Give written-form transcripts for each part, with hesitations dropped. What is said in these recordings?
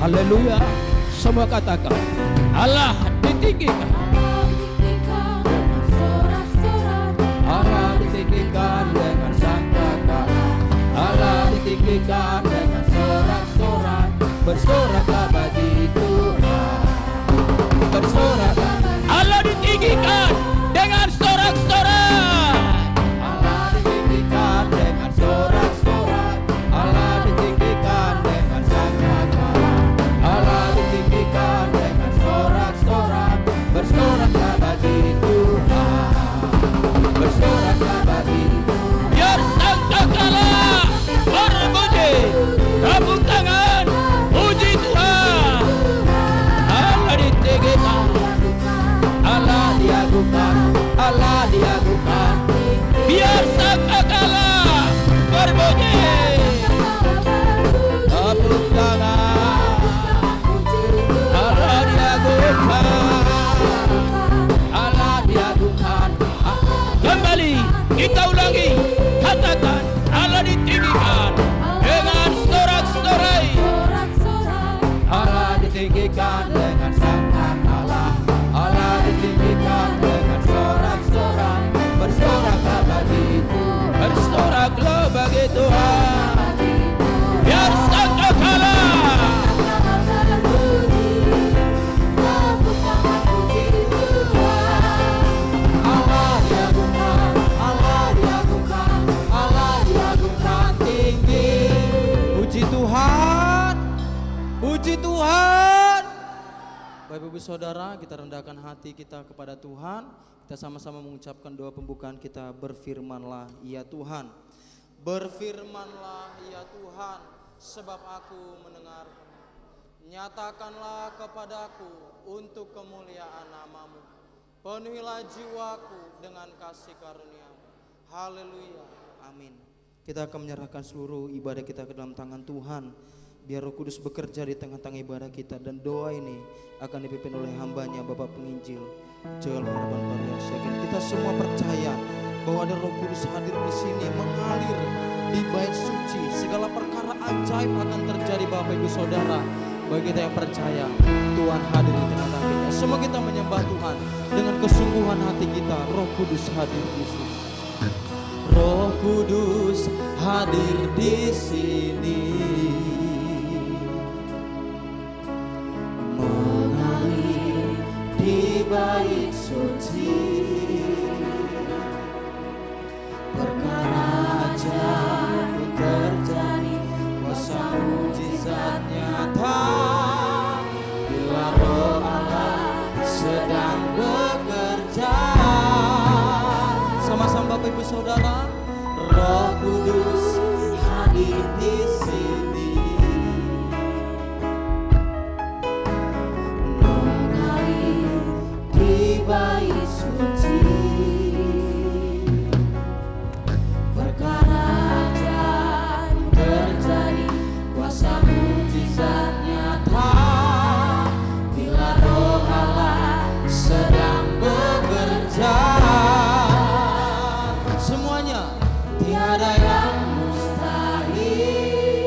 Haleluya. Semua katakan, Allah ditinggikan. Allah ditinggikan dengan sangkakala. Allah ditinggikan dengan sorak-sorai. Bersoraklah bagi Tuhan. Bersoraklah. Allah ditinggikan dengan sorak-sorai. Allah ditinggikan dengan sorak-sorai. Allah ditinggikan dengan sangkakala. Allah ditinggikan dengan sorak-sorai. Bersoraklah bagi Tuhan. Bersoraklah bagi Tuhan. Biar sangkakala berbunyi, tepuk tangan, puji Tuhan. Allah ditinggikan, Allah diagungkan, Allah diagungkan. Biar sangkakala berbunyi, tepuk tangan. Allah diagungkan, Allah diagungkan. Kembali kita ulangi, katakan Allah ditinggikan dengan sorak-sorai. Allah ditinggikan dengan sangkakala. Allah ditinggikan dengan sorak-sorai. Bersoraklah bagi Tuhan. Bersoraklah bagi Tuhan. Biar sangkakala Allah diagungkan, Allah diagungkan, Allah diagungkan tinggi. Puji Tuhan, puji Tuhan. Bapak Ibu Saudara, kita rendahkan hati kita kepada Tuhan. Kita sama-sama mengucapkan doa pembukaan kita. Berfirmanlah ya Tuhan, berfirmanlah ya Tuhan, sebab aku mendengar. Nyatakanlah kepadaku untuk kemuliaan nama-Mu. Penuhilah jiwaku dengan kasih karunia-Mu. Haleluya, amin. Kita akan menyerahkan seluruh ibadah kita ke dalam tangan Tuhan. Biar Roh Kudus bekerja di tengah-tengah ibadah kita. Dan doa ini akan dipimpin oleh hambanya Bapak Penginjil Joel Harapan Baru yang yakin. Kita semua percaya bahwa ada Roh Kudus hadir di sini, mengalir di bait suci. Segala perkara ajaib akan terjadi Bapak Ibu Saudara. Bagi kita yang percaya, Tuhan hadir di tengah-tengah kita. Semua kita menyembah Tuhan dengan kesungguhan hati kita. Roh Kudus hadir di sini. Roh Kudus hadir di sini, mengalir di bait suci. Perkara ajaib terjadi, kuasa mujizat nyata. Bila Roh Allah sedang bekerja. Sama-sama Bapak Ibu Saudara, Roh Kudus hadir di sini, mengalir di bait suci. Perkara ajaib terjadi, kuasa mujizat nyata. Bila Roh Allah sedang bekerja. Semuanya, tiada yang mustahil.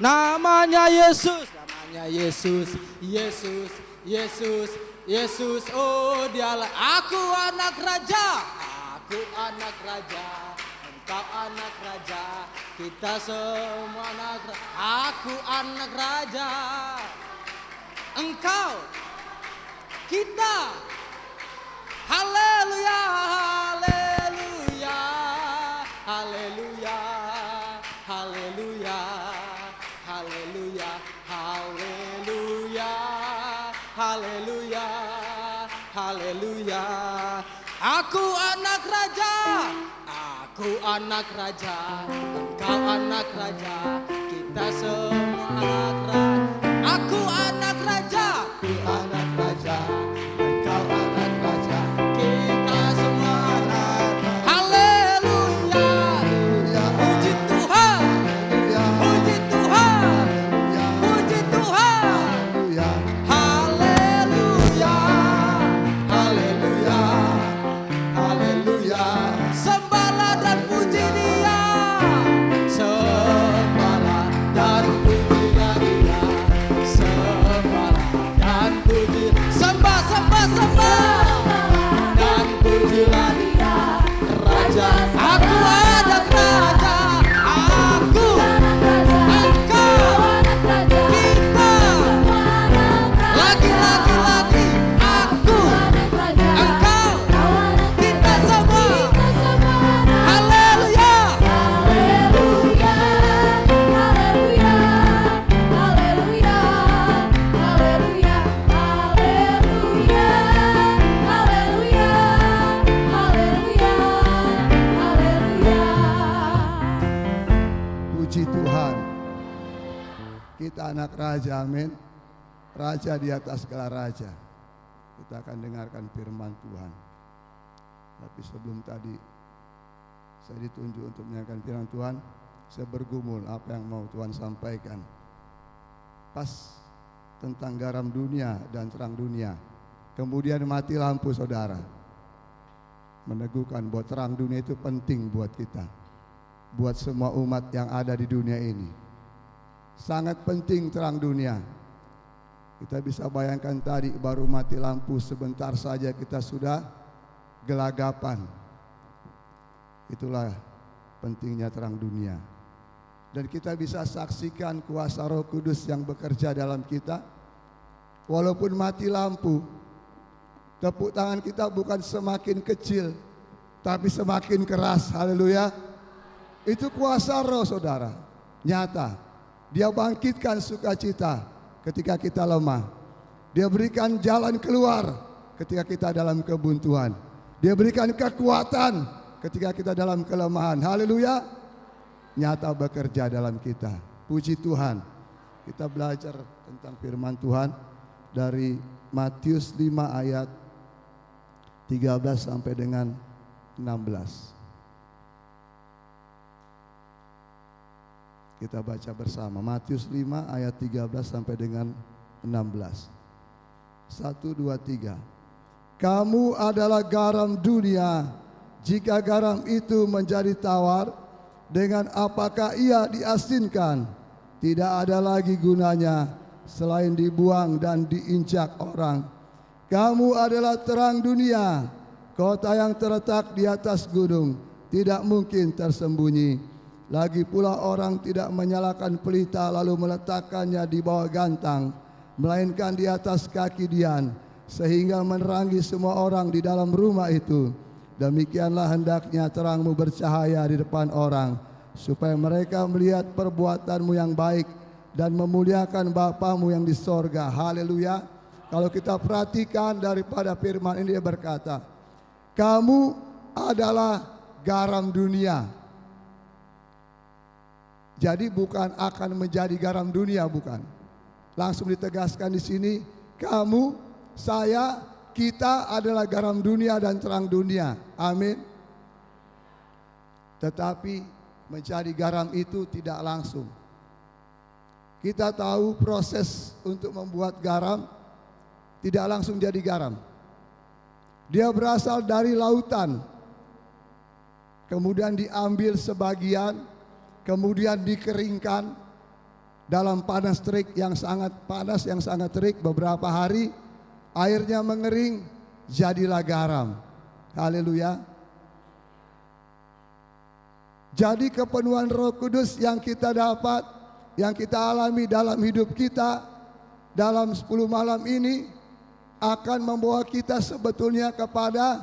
Namanya Yesus, namanya Yesus, Yesus, Yesus, Yesus. Oh dialah aku anak raja, aku anak raja, engkau anak raja, kita semua anak raja. Aku anak raja, engkau, kita. Haleluya, haleluya, haleluya, haleluya, haleluya, haleluya, haleluya, haleluya. Aku anak raja, aku anak raja, engkau anak raja, kita semua anak raja. Aku anak raja, aku anak raja, engkau anak raja, kita semua anak raja. Haleluya, puji Tuhan, puji Tuhan, puji Tuhan. Haleluya, haleluya, haleluya. Sembahlah dan puji Dia, sembahlah dan pujilah Dia, sembahlah dan puji, sembah, sembah, sembah dan pujilah Dia, Raja. Aku anak raja, aku, engkau, kita, lagi-lagi, aku, engkau, kita semua. Haleluya, Puji Tuhan, kita anak raja, amin. Raja di atas segala raja. Kita akan dengarkan firman Tuhan. Tapi sebelum tadi saya ditunjuk untuk mendengarkan firman Tuhan, saya bergumul apa yang mau Tuhan sampaikan. Pas tentang garam dunia dan terang dunia. Kemudian mati lampu, saudara. Meneguhkan bahwa terang dunia itu penting buat kita, buat semua umat yang ada di dunia ini. Sangat penting terang dunia. Kita bisa bayangkan tadi baru mati lampu, sebentar saja kita sudah gelagapan. Itulah pentingnya terang dunia. Dan kita bisa saksikan kuasa Roh Kudus yang bekerja dalam kita. Walaupun mati lampu, tepuk tangan kita bukan semakin kecil, tapi semakin keras. Haleluya. Itu kuasa Roh, saudara. Nyata. Dia bangkitkan sukacita ketika kita lemah. Dia berikan jalan keluar ketika kita dalam kebuntuan. Dia berikan kekuatan ketika kita dalam kelemahan. Haleluya. Nyata bekerja dalam kita. Puji Tuhan. Kita belajar tentang firman Tuhan dari Matius 5 ayat 13 sampai dengan 16. Kita baca bersama Matius 5 ayat 13 sampai dengan 16. 1, 2, 3. Kamu adalah garam dunia. Jika garam itu menjadi tawar, dengan apakah ia diasinkan? Tidak ada lagi gunanya selain dibuang dan diinjak orang. Kamu adalah terang dunia. Kota yang terletak di atas gunung tidak mungkin tersembunyi. Lagi pula orang tidak menyalakan pelita lalu meletakkannya di bawah gantang, melainkan di atas kaki dian, sehingga menerangi semua orang di dalam rumah itu. Demikianlah hendaknya terangmu bercahaya di depan orang, supaya mereka melihat perbuatanmu yang baik dan memuliakan Bapamu yang di sorga. Haleluya. Kalau kita perhatikan daripada firman ini, dia berkata, kamu adalah garam dunia. Jadi bukan akan menjadi garam dunia, bukan. Langsung ditegaskan di sini, kamu, saya, kita adalah garam dunia dan terang dunia. Amin. Tetapi menjadi garam itu tidak langsung. Kita tahu proses untuk membuat garam tidak langsung jadi garam. Dia berasal dari lautan, kemudian diambil sebagian, kemudian dikeringkan, dalam panas terik yang sangat panas, yang sangat terik beberapa hari, airnya mengering, jadilah garam. Haleluya. Jadi kepenuhan Roh Kudus yang kita dapat, yang kita alami dalam hidup kita dalam 10 malam ini akan membawa kita sebetulnya kepada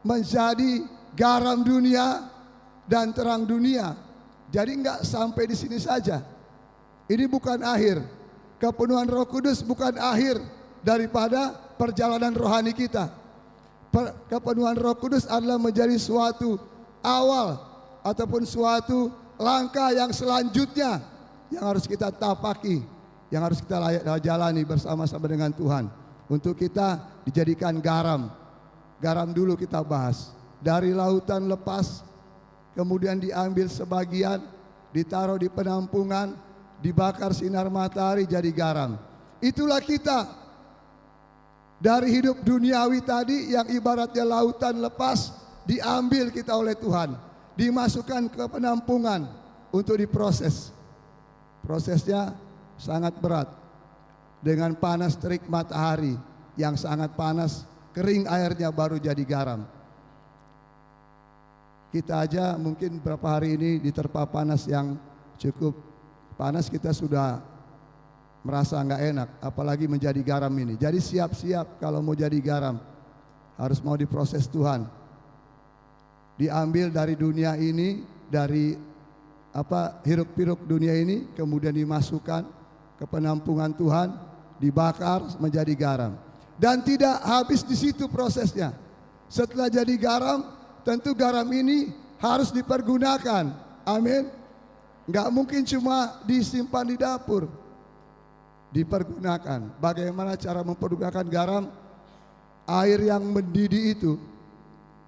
menjadi garam dunia dan terang dunia. Jadi enggak sampai di sini saja. Ini bukan akhir. Kepenuhan Roh Kudus bukan akhir daripada perjalanan rohani kita. Kepenuhan Roh Kudus adalah menjadi suatu awal ataupun suatu langkah yang selanjutnya yang harus kita tapaki, yang harus kita jalani bersama-sama dengan Tuhan untuk kita dijadikan garam. Garam dulu kita bahas. Dari lautan lepas, kemudian diambil sebagian, ditaruh di penampungan, dibakar sinar matahari jadi garam. Itulah kita. Dari hidup duniawi tadi yang ibaratnya lautan lepas, diambil kita oleh Tuhan, dimasukkan ke penampungan untuk diproses. Prosesnya sangat berat, dengan panas terik matahari yang sangat panas, kering airnya baru jadi garam. Kita aja mungkin beberapa hari ini diterpa panas yang cukup panas, kita sudah merasa nggak enak, apalagi menjadi garam ini. Jadi siap-siap kalau mau jadi garam, harus mau diproses Tuhan. Diambil dari dunia ini, dari hiruk-pikuk dunia ini, kemudian dimasukkan ke penampungan Tuhan, dibakar menjadi garam. Dan tidak habis di situ prosesnya. Setelah jadi garam, tentu garam ini harus dipergunakan. Amin. Nggak mungkin cuma disimpan di dapur. Dipergunakan. Bagaimana cara mempergunakan garam? Air yang mendidih itu,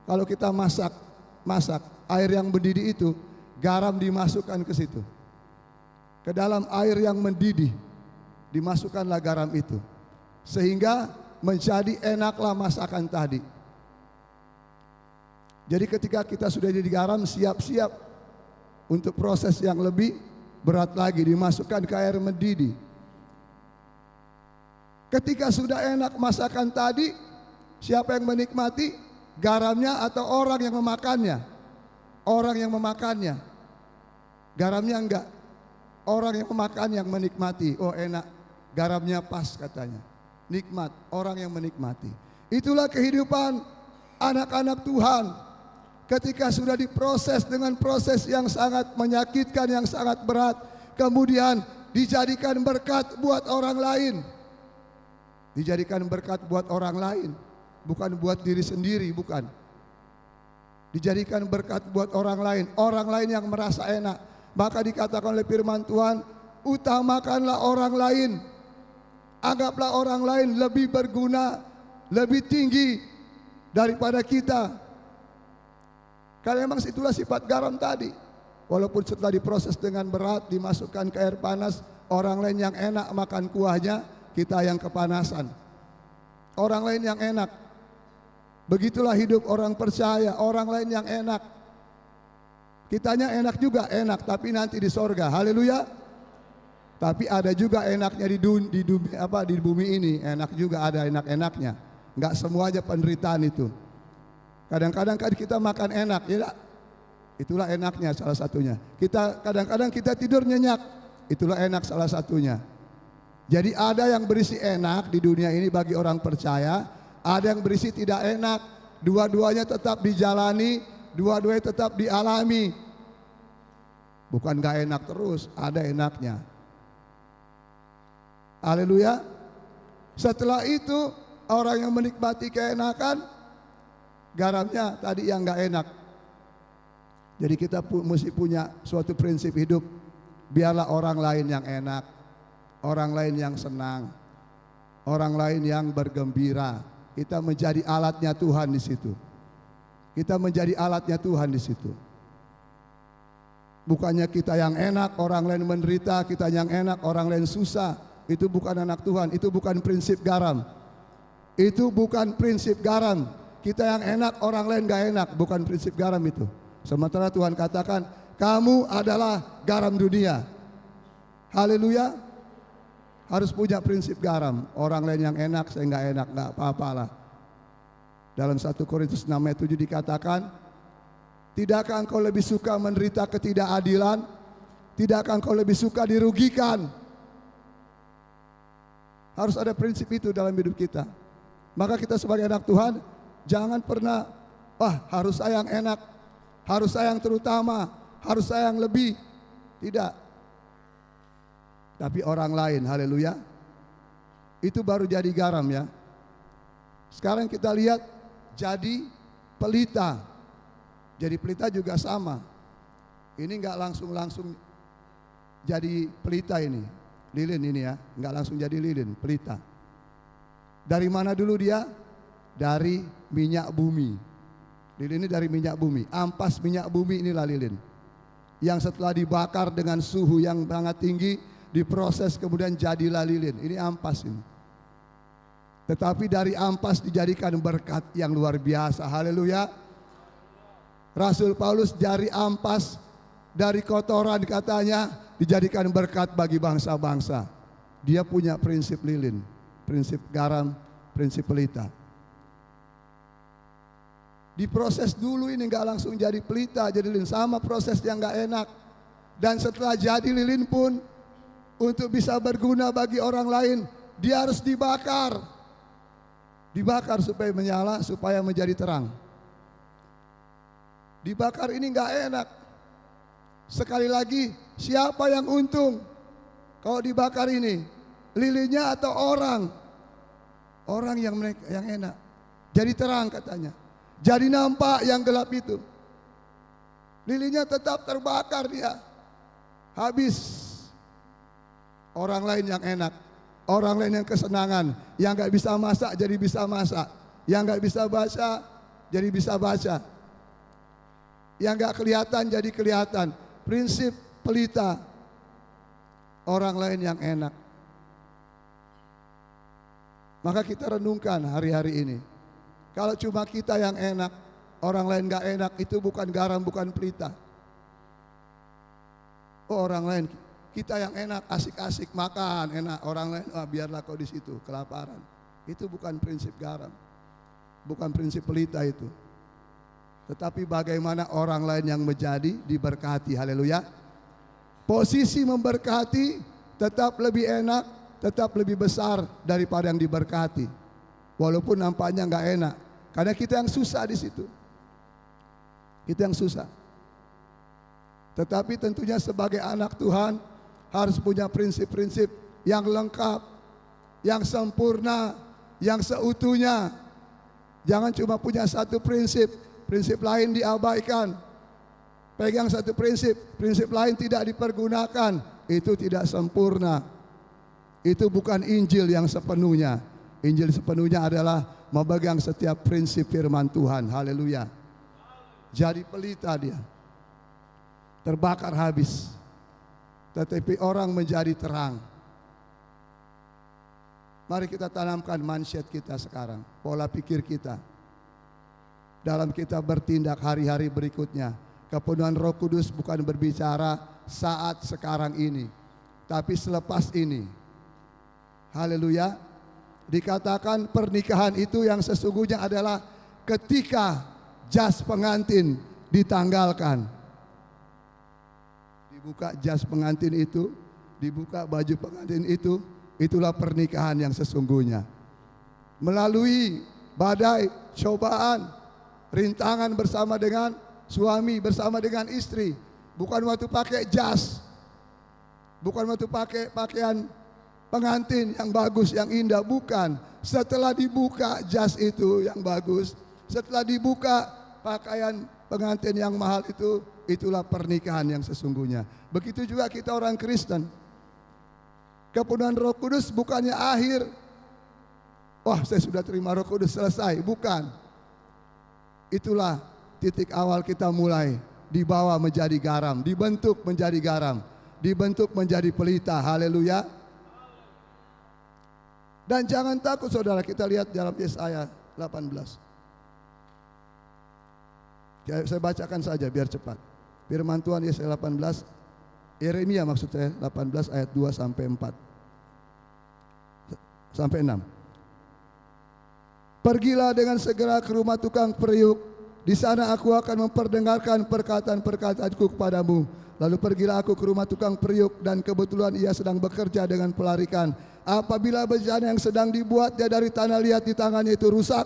kalau kita masak air yang mendidih itu, garam dimasukkan ke situ. Ke dalam air yang mendidih dimasukkanlah garam itu, sehingga menjadi enaklah masakan tadi. Jadi ketika kita sudah jadi garam, siap-siap untuk proses yang lebih berat lagi, dimasukkan ke air mendidih. Ketika sudah enak masakan tadi, siapa yang menikmati? Garamnya atau orang yang memakannya? Orang yang memakannya. Garamnya enggak. Orang yang memakan yang menikmati. Oh enak, garamnya pas katanya. Nikmat, orang yang menikmati. Itulah kehidupan anak-anak Tuhan. Ketika sudah diproses dengan proses yang sangat menyakitkan, yang sangat berat, kemudian dijadikan berkat buat orang lain. Dijadikan berkat buat orang lain, bukan buat diri sendiri, bukan. Dijadikan berkat buat orang lain yang merasa enak. Maka dikatakan oleh firman Tuhan, utamakanlah orang lain. Anggaplah orang lain lebih berguna, lebih tinggi daripada kita. Karena memang itulah sifat garam tadi. Walaupun setelah diproses dengan berat, dimasukkan ke air panas, orang lain yang enak makan kuahnya, kita yang kepanasan. Orang lain yang enak. Begitulah hidup orang percaya, orang lain yang enak. Kitanya enak juga, enak, tapi nanti di sorga. Haleluya. Tapi ada juga enaknya di bumi ini, enak juga ada enak-enaknya. Enggak semuanya penderitaan itu. Kadang-kadang kan kita makan enak, ya. Itulah enaknya salah satunya. Kadang-kadang kita tidur nyenyak, itulah enak salah satunya. Jadi ada yang berisi enak di dunia ini bagi orang percaya, ada yang berisi tidak enak. Dua-duanya tetap dijalani, dua-duanya tetap dialami. Bukan gak enak terus, ada enaknya. Haleluya. Setelah itu orang yang menikmati keenakan, garamnya tadi yang gak enak. Jadi kita mesti punya suatu prinsip hidup. Biarlah orang lain yang enak, orang lain yang senang, orang lain yang bergembira. Kita menjadi alatnya Tuhan di situ. Kita menjadi alatnya Tuhan di situ. Bukannya kita yang enak, orang lain menderita, kita yang enak, orang lain susah. Itu bukan anak Tuhan, itu bukan prinsip garam. Itu bukan prinsip garam. Kita yang enak, orang lain gak enak, bukan prinsip garam itu. Sementara Tuhan katakan, kamu adalah garam dunia. Haleluya. Harus punya prinsip garam. Orang lain yang enak, saya nggak enak, nggak apa-apalah. Dalam 1 Korintus 6 ayat 7 dikatakan, tidakkah engkau lebih suka menderita ketidakadilan? Tidakkah engkau lebih suka dirugikan? Harus ada prinsip itu dalam hidup kita. Maka kita sebagai anak Tuhan, jangan pernah, harus saya yang enak, harus saya yang terutama, harus saya yang lebih. Tidak. Tapi orang lain, haleluya, itu baru jadi garam ya. Sekarang kita lihat jadi pelita. Jadi pelita juga sama. Ini nggak langsung jadi pelita ini. Lilin ini ya, nggak langsung jadi lilin, pelita. Dari mana dulu dia? Dari minyak bumi. Lilin ini dari minyak bumi. Ampas minyak bumi inilah lilin. Yang setelah dibakar dengan suhu yang sangat tinggi, diproses kemudian jadilah lilin. Ini ampas ini. Tetapi dari ampas dijadikan berkat yang luar biasa. Haleluya. Rasul Paulus dari ampas, dari kotoran katanya dijadikan berkat bagi bangsa-bangsa. Dia punya prinsip lilin, prinsip garam, prinsip pelita. Diproses dulu ini, nggak langsung jadi pelita, jadi lilin. Sama proses yang nggak enak. Dan setelah jadi lilin pun, untuk bisa berguna bagi orang lain, dia harus dibakar. Dibakar supaya menyala, supaya menjadi terang. Dibakar ini nggak enak. Sekali lagi, siapa yang untung kalau dibakar ini? Lilinnya atau orang? Orang yang enak. Jadi terang katanya. Jadi nampak yang gelap itu. Lilinnya tetap terbakar dia. Habis. Orang lain yang enak. Orang lain yang kesenangan. Yang gak bisa masak jadi bisa masak. Yang gak bisa baca jadi bisa baca. Yang gak kelihatan jadi kelihatan. Prinsip pelita. Orang lain yang enak. Maka kita renungkan hari-hari ini. Kalau cuma kita yang enak, orang lain gak enak, itu bukan garam, bukan pelita. Orang lain, kita yang enak, asik-asik makan, enak. Orang lain, biarlah kau di situ, kelaparan. Itu bukan prinsip garam, bukan prinsip pelita itu. Tetapi bagaimana orang lain yang menjadi diberkati, haleluya. Posisi memberkati tetap lebih enak, tetap lebih besar daripada yang diberkati. Walaupun nampaknya nggak enak, karena kita yang susah di situ. Kita yang susah. Tetapi tentunya sebagai anak Tuhan harus punya prinsip-prinsip yang lengkap, yang sempurna, yang seutuhnya. Jangan cuma punya satu prinsip, prinsip lain diabaikan. Pegang satu prinsip, prinsip lain tidak dipergunakan, itu tidak sempurna. Itu bukan Injil yang sepenuhnya. Injil sepenuhnya adalah memegang setiap prinsip firman Tuhan. Haleluya. Jadi pelita dia. Terbakar habis. Tetapi orang menjadi terang. Mari kita tanamkan mindset kita sekarang. Pola pikir kita. Dalam kita bertindak hari-hari berikutnya. Kepenuhan Roh Kudus bukan berbicara saat sekarang ini. Tapi selepas ini. Haleluya. Dikatakan pernikahan itu yang sesungguhnya adalah ketika jas pengantin ditanggalkan. Dibuka jas pengantin itu, dibuka baju pengantin itu, itulah pernikahan yang sesungguhnya. Melalui badai, cobaan, rintangan bersama dengan suami, bersama dengan istri. Bukan waktu pakai jas, bukan waktu pakai pakaian pengantin yang bagus, yang indah, bukan. Setelah dibuka jas itu yang bagus, setelah dibuka pakaian pengantin yang mahal itu, itulah pernikahan yang sesungguhnya. Begitu juga kita orang Kristen. Kepenuhan Roh Kudus bukannya akhir. Wah, saya sudah terima Roh Kudus, selesai. Bukan. Itulah titik awal kita mulai dibawa menjadi garam, dibentuk menjadi garam, dibentuk menjadi pelita. Haleluya. Dan jangan takut saudara, kita lihat dalam Yesaya 18. Saya bacakan saja biar cepat. Firman Tuhan Yesaya 18 Yeremia maksud saya 18 ayat 2 sampai 4 sampai 6. Pergilah dengan segera ke rumah tukang periuk. Di sana aku akan memperdengarkan perkataan-perkataanku kepadamu. Lalu pergilah aku ke rumah tukang periuk, dan kebetulan ia sedang bekerja dengan pelarikan. Apabila bejana yang sedang dibuatnya dari tanah liat di tangannya itu rusak,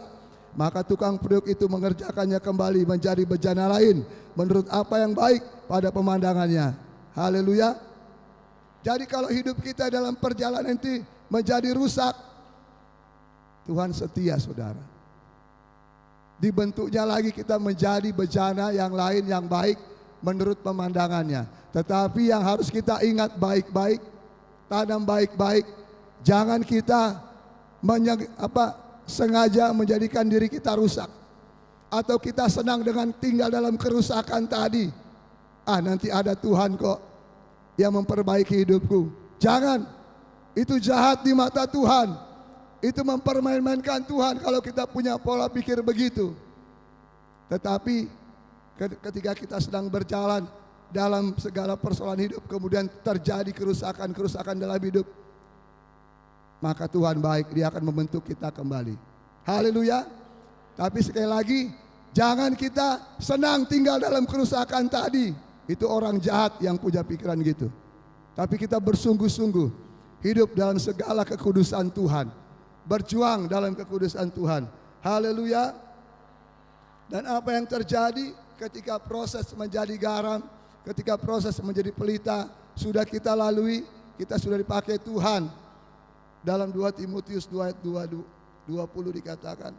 maka tukang periuk itu mengerjakannya kembali menjadi bejana lain menurut apa yang baik pada pemandangannya. Haleluya. Jadi kalau hidup kita dalam perjalanan itu menjadi rusak, Tuhan setia, saudara. Dibentuknya lagi kita menjadi bejana yang lain yang baik menurut pemandangannya. Tetapi yang harus kita ingat baik-baik, tanam baik-baik. Jangan kita sengaja menjadikan diri kita rusak, atau kita senang dengan tinggal dalam kerusakan tadi. Nanti ada Tuhan kok yang memperbaiki hidupku. Jangan, itu jahat di mata Tuhan. Itu mempermain-mainkan Tuhan kalau kita punya pola pikir begitu. Tetapi ketika kita sedang berjalan dalam segala persoalan hidup, kemudian terjadi kerusakan dalam hidup, maka Tuhan baik, Dia akan membentuk kita kembali. Haleluya. Tapi sekali lagi, jangan kita senang tinggal dalam kerusakan tadi. Itu orang jahat yang punya pikiran gitu. Tapi kita bersungguh-sungguh hidup dalam segala kekudusan Tuhan, berjuang dalam kekudusan Tuhan. Haleluya. Dan apa yang terjadi ketika proses menjadi garam, ketika proses menjadi pelita sudah kita lalui, kita sudah dipakai Tuhan. Dalam 2 Timotius 2 ayat 20 dikatakan,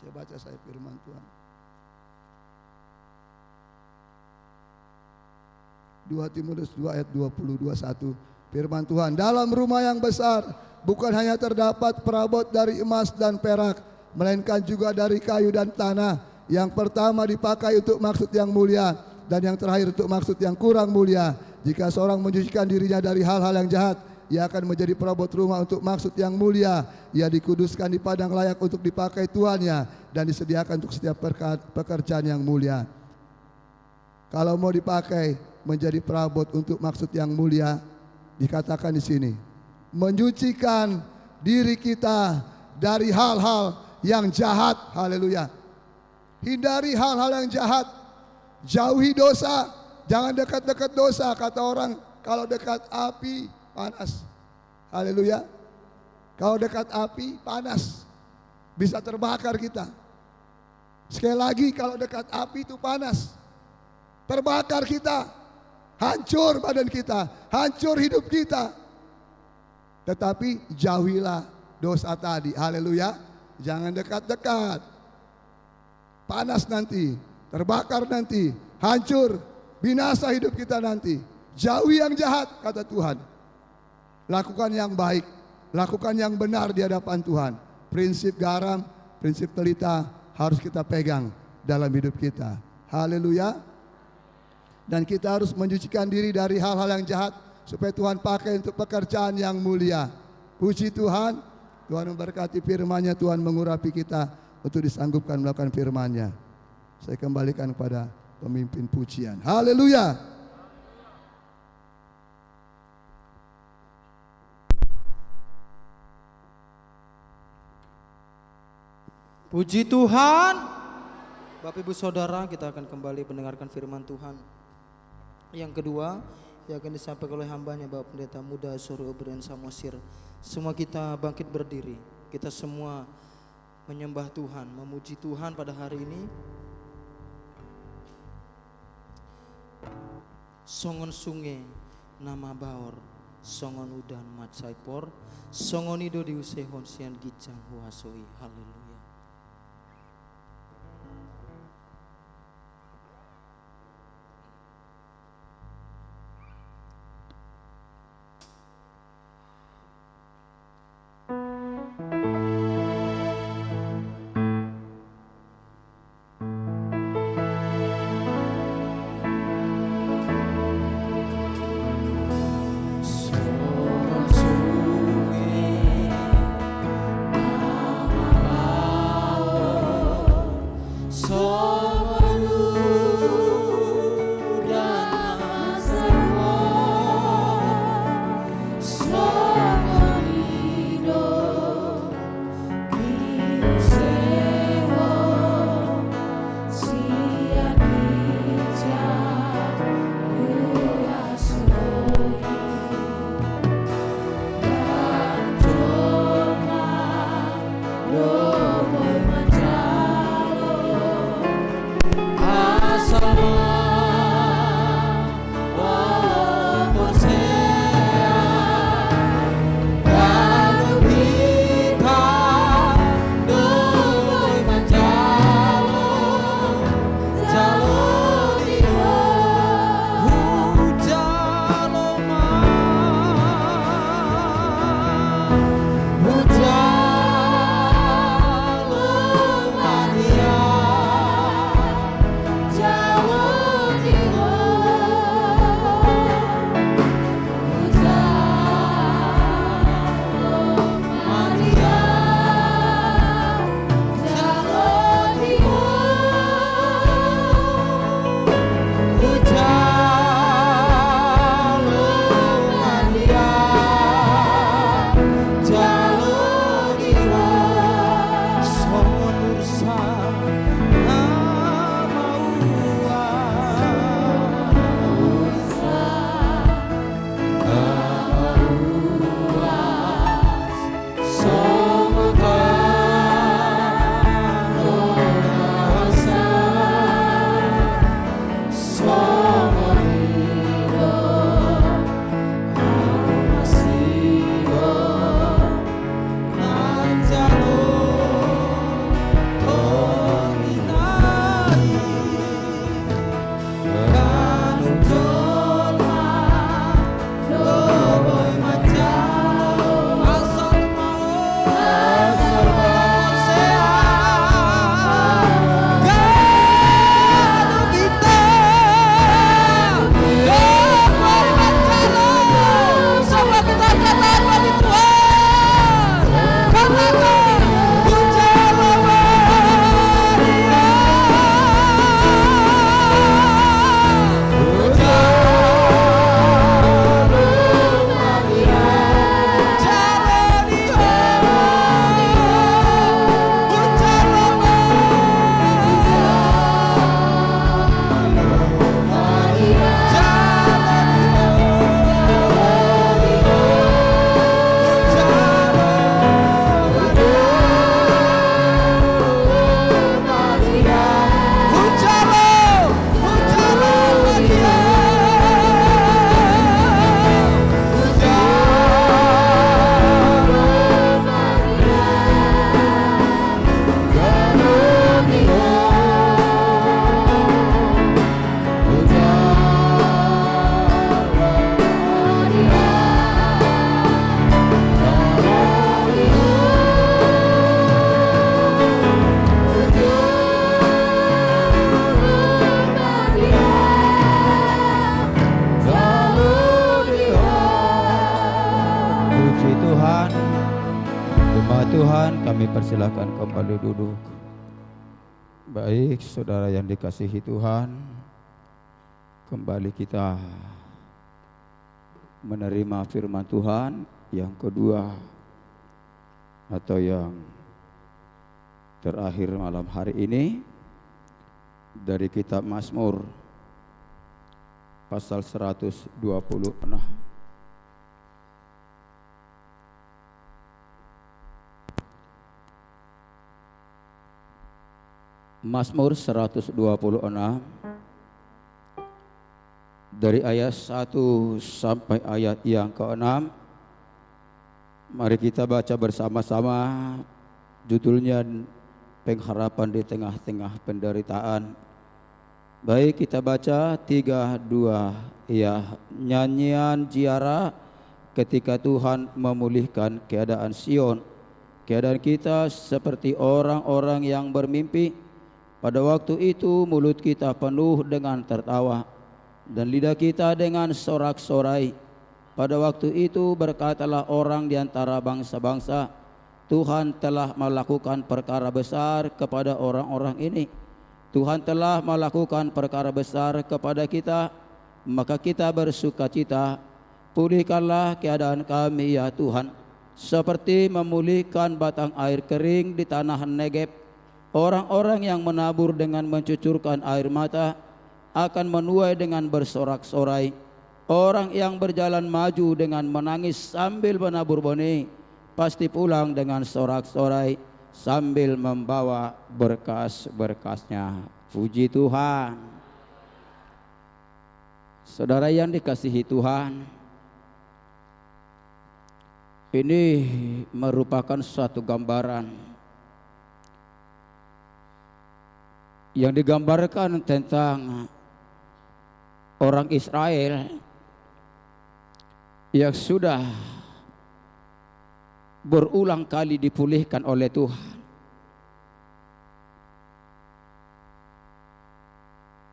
saya baca saya firman Tuhan. 2 Timotius 2 ayat 20-21, firman Tuhan, dalam rumah yang besar bukan hanya terdapat perabot dari emas dan perak, melainkan juga dari kayu dan tanah. Yang pertama dipakai untuk maksud yang mulia, dan yang terakhir untuk maksud yang kurang mulia. Jika seorang menyucikan dirinya dari hal-hal yang jahat, ia akan menjadi perabot rumah untuk maksud yang mulia. Ia dikuduskan di padang layak untuk dipakai tuannya, dan disediakan untuk setiap pekerjaan yang mulia. Kalau mau dipakai menjadi perabot untuk maksud yang mulia, dikatakan di sini, menyucikan diri kita dari hal-hal yang jahat. Haleluya. Hindari hal-hal yang jahat. Jauhi dosa. Jangan dekat-dekat dosa. Kata orang, kalau dekat api panas. Haleluya. Kalau dekat api panas, bisa terbakar kita. Sekali lagi, kalau dekat api itu panas, terbakar kita, hancur badan kita, hancur hidup kita. Tetapi jauhilah dosa tadi. Haleluya. Jangan dekat-dekat. Panas nanti, terbakar nanti, hancur, binasa hidup kita nanti. Jauhi yang jahat, kata Tuhan. Lakukan yang baik, lakukan yang benar di hadapan Tuhan. Prinsip garam, prinsip pelita harus kita pegang dalam hidup kita. Haleluya. Dan kita harus mencucikan diri dari hal-hal yang jahat, supaya Tuhan pakai untuk pekerjaan yang mulia. Puji Tuhan, Tuhan memberkati firman-Nya, Tuhan mengurapi kita untuk disanggupkan melakukan firman-Nya. Saya kembalikan kepada pemimpin pujian. Haleluya. Puji Tuhan. Bapak Ibu Saudara, kita akan kembali mendengarkan firman Tuhan. Yang kedua, yang akan disampaikan oleh hambanya Bapak Pendeta Muda Suruh Obrian Samosir. Semua kita bangkit berdiri. Kita semua menyembah Tuhan, memuji Tuhan pada hari ini. Songon sunge nama baor, songon udan mat saipor, songon ido diusehon sian gijang huasoi. Haleluya. Songon sunge nama baor Jemaat Tuhan, kami persilakan kembali duduk. Baik, saudara yang dikasihi Tuhan, kembali kita menerima firman Tuhan yang kedua atau yang terakhir malam hari ini dari kitab Mazmur pasal 126. Mazmur 126 dari ayat 1 sampai ayat yang ke-6. Mari kita baca bersama-sama. Judulnya pengharapan di tengah-tengah penderitaan. Baik, kita baca 3, 2 ya. Nyanyian ziarah ketika Tuhan memulihkan keadaan Sion. Keadaan kita seperti orang-orang yang bermimpi. Pada waktu itu mulut kita penuh dengan tertawa dan lidah kita dengan sorak-sorai. Pada waktu itu berkatalah orang di antara bangsa-bangsa, Tuhan telah melakukan perkara besar kepada orang-orang ini. Tuhan telah melakukan perkara besar kepada kita, maka kita bersukacita. Pulihkanlah keadaan kami ya Tuhan, seperti memulihkan batang air kering di tanah Negeb. Orang-orang yang menabur dengan mencucurkan air mata akan menuai dengan bersorak-sorai. Orang yang berjalan maju dengan menangis sambil menabur benih pasti pulang dengan sorak-sorai sambil membawa berkas-berkasnya. Puji Tuhan. Saudara yang dikasihi Tuhan, ini merupakan suatu gambaran yang digambarkan tentang orang Israel yang sudah berulang kali dipulihkan oleh Tuhan.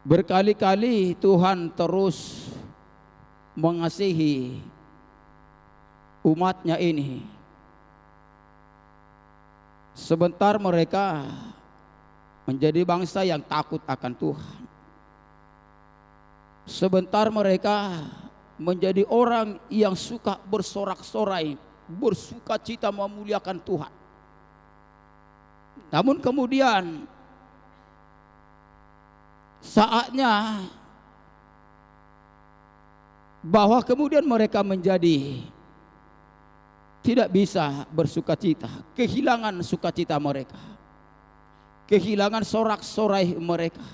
Berkali-kali Tuhan terus mengasihi umatnya ini. Sebentar mereka menjadi bangsa yang takut akan Tuhan. Sebentar mereka menjadi orang yang suka bersorak-sorai, bersuka cita memuliakan Tuhan. Namun kemudian saatnya bahwa kemudian mereka menjadi tidak bisa bersuka cita, kehilangan sukacita mereka, kehilangan sorak-sorai mereka.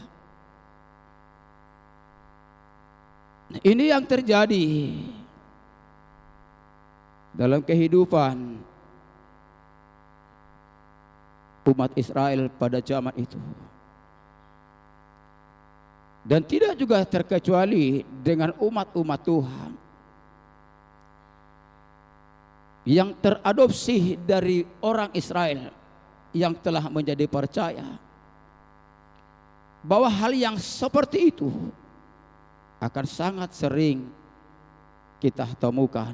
Ini yang terjadi dalam kehidupan umat Israel pada zaman itu. Dan tidak juga terkecuali dengan umat-umat Tuhan yang teradopsi dari orang Israel yang telah menjadi percaya bahwa hal yang seperti itu akan sangat sering kita temukan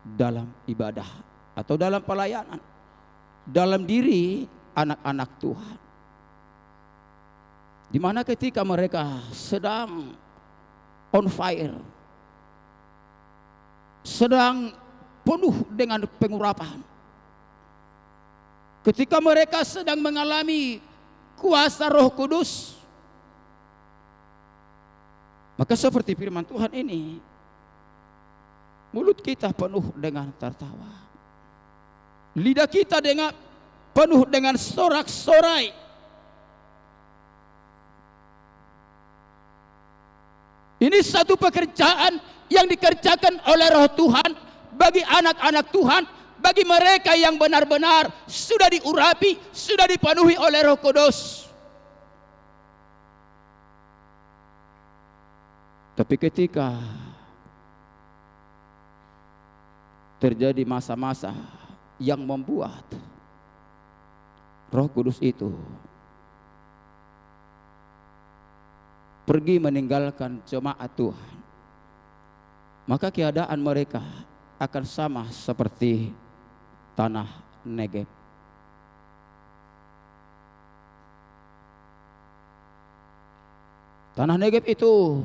dalam ibadah atau dalam pelayanan, dalam diri anak-anak Tuhan, di mana ketika mereka sedang on fire, sedang penuh dengan pengurapan, ketika mereka sedang mengalami kuasa Roh Kudus, maka seperti firman Tuhan ini, mulut kita penuh dengan tertawa, lidah kita penuh dengan sorak-sorai. Ini satu pekerjaan yang dikerjakan oleh Roh Tuhan bagi anak-anak Tuhan, bagi mereka yang benar-benar sudah diurapi, sudah dipenuhi oleh Roh Kudus. Tapi ketika terjadi masa-masa yang membuat Roh Kudus itu pergi meninggalkan jemaat Tuhan, maka keadaan mereka akan sama seperti tanah Negeb. Tanah Negeb itu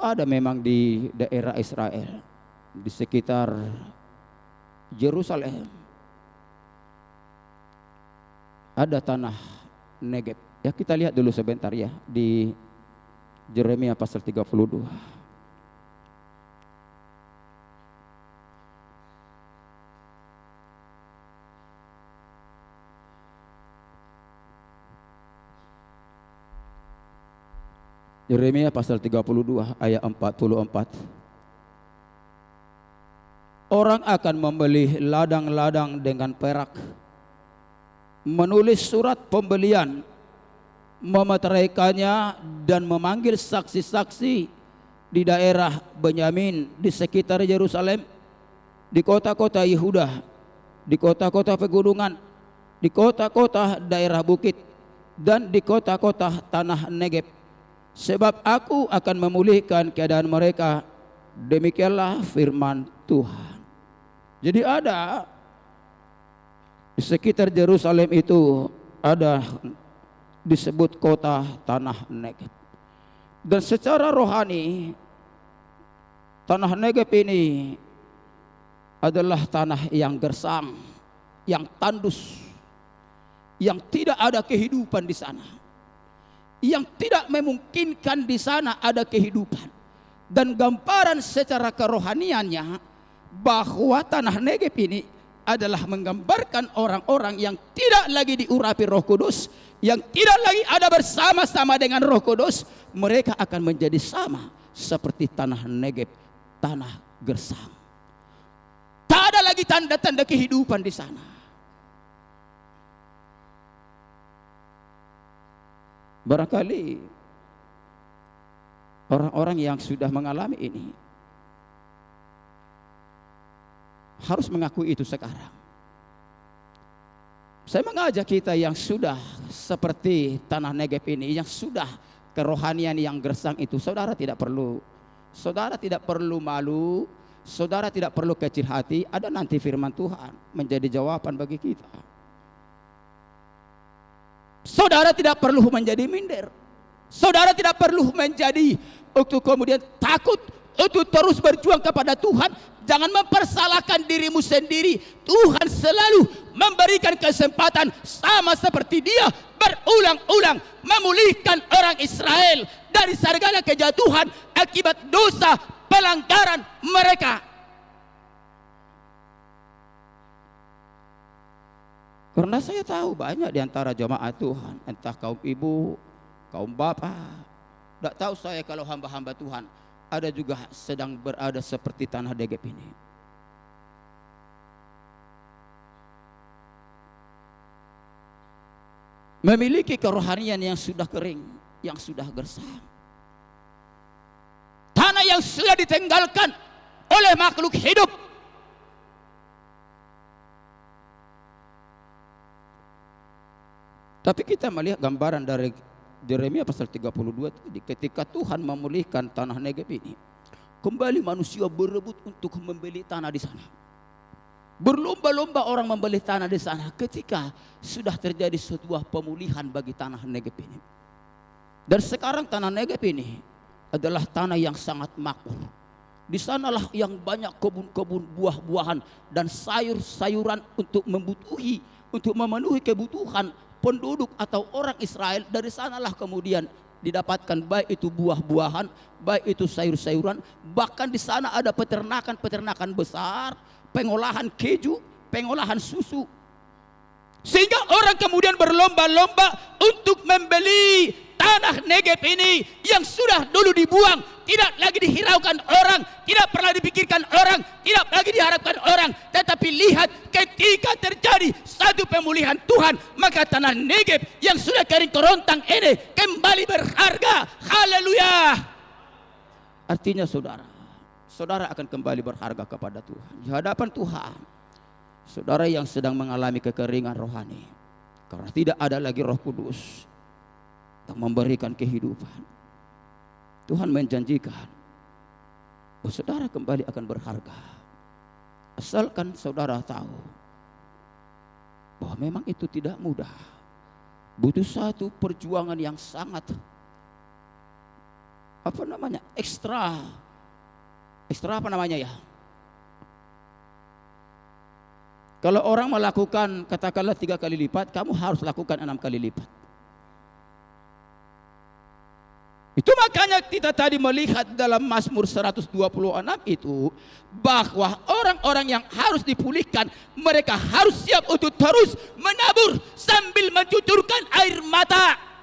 ada memang di daerah Israel, di sekitar Yerusalem. Ada tanah Negeb. Ya, kita lihat dulu sebentar ya di Yeremia pasal 32. Yeremia pasal 32 ayat 44. Orang akan membeli ladang-ladang dengan perak, menulis surat pembelian, memeteraikannya dan memanggil saksi-saksi di daerah Benyamin, di sekitar Yerusalem, di kota-kota Yehuda, di kota-kota pegunungan, di kota-kota daerah bukit, dan di kota-kota tanah Negeb. Sebab aku akan memulihkan keadaan mereka, demikianlah firman Tuhan. Jadi ada di sekitar Yerusalem itu ada disebut kota tanah Negeb. Dan secara rohani tanah Negeb ini adalah tanah yang gersang, yang tandus, yang tidak ada kehidupan di sana, yang tidak memungkinkan di sana ada kehidupan. Dan gambaran secara kerohaniannya bahwa tanah Negeb ini adalah menggambarkan orang-orang yang tidak lagi diurapi Roh Kudus, yang tidak lagi ada bersama-sama dengan Roh Kudus. Mereka akan menjadi sama seperti tanah Negeb, tanah gersang. Tak ada lagi tanda-tanda kehidupan di sana. Barangkali orang-orang yang sudah mengalami ini harus mengakui itu sekarang. Saya mengajak kita yang sudah seperti tanah Negeb ini, yang sudah kerohanian yang gersang itu, saudara tidak perlu malu, saudara tidak perlu kecil hati. Ada nanti firman Tuhan menjadi jawaban bagi kita. Saudara tidak perlu menjadi minder. Saudara tidak perlu menjadi untuk kemudian takut, untuk terus berjuang kepada Tuhan. Jangan mempersalahkan dirimu sendiri. Tuhan selalu memberikan kesempatan, sama seperti Dia berulang-ulang memulihkan orang Israel dari segala kejatuhan akibat dosa pelanggaran mereka. Karena saya tahu banyak di antara jemaat Tuhan, entah kaum ibu, kaum bapak, tidak tahu saya kalau hamba-hamba Tuhan ada juga sedang berada seperti tanah Negeb ini. Memiliki kerohanian yang sudah kering, yang sudah gersang. Tanah yang sudah ditinggalkan oleh makhluk hidup. Tapi kita melihat gambaran dari Yeremia pasal 32 tadi, ketika Tuhan memulihkan tanah Negeb ini, kembali manusia berebut untuk membeli tanah di sana. Berlomba-lomba orang membeli tanah di sana ketika sudah terjadi sebuah pemulihan bagi tanah Negeb ini. Dan sekarang tanah Negeb ini adalah tanah yang sangat makmur. Di sanalah yang banyak kebun-kebun buah-buahan dan sayur-sayuran untuk memenuhi kebutuhan penduduk atau orang Israel. Dari sanalah kemudian didapatkan baik itu buah-buahan, baik itu sayur-sayuran. Bahkan di sana ada peternakan besar, pengolahan keju, pengolahan susu. Sehingga orang kemudian berlomba-lomba untuk membeli tanah Negeb ini yang sudah dulu dibuang, tidak lagi dihiraukan orang, tidak pernah dipikirkan orang, tidak lagi diharapkan orang. Tetapi lihat, ketika terjadi satu pemulihan Tuhan, maka tanah Negeb yang sudah kering kerontang ini kembali berharga. Haleluya. Artinya saudara akan kembali berharga kepada Tuhan di hadapan Tuhan. Saudara yang sedang mengalami kekeringan rohani karena tidak ada lagi Roh Kudus yang memberikan kehidupan, Tuhan menjanjikan bahwa saudara kembali akan berharga. Asalkan saudara tahu bahwa memang itu tidak mudah. Butuh satu perjuangan yang sangat ekstra apa namanya ya? Kalau orang melakukan katakanlah 3 kali lipat, kamu harus lakukan 6 kali lipat. Itu makanya kita tadi melihat dalam Mazmur 126 itu bahwa orang-orang yang harus dipulihkan, mereka harus siap untuk terus menabur sambil mencucurkan air mata.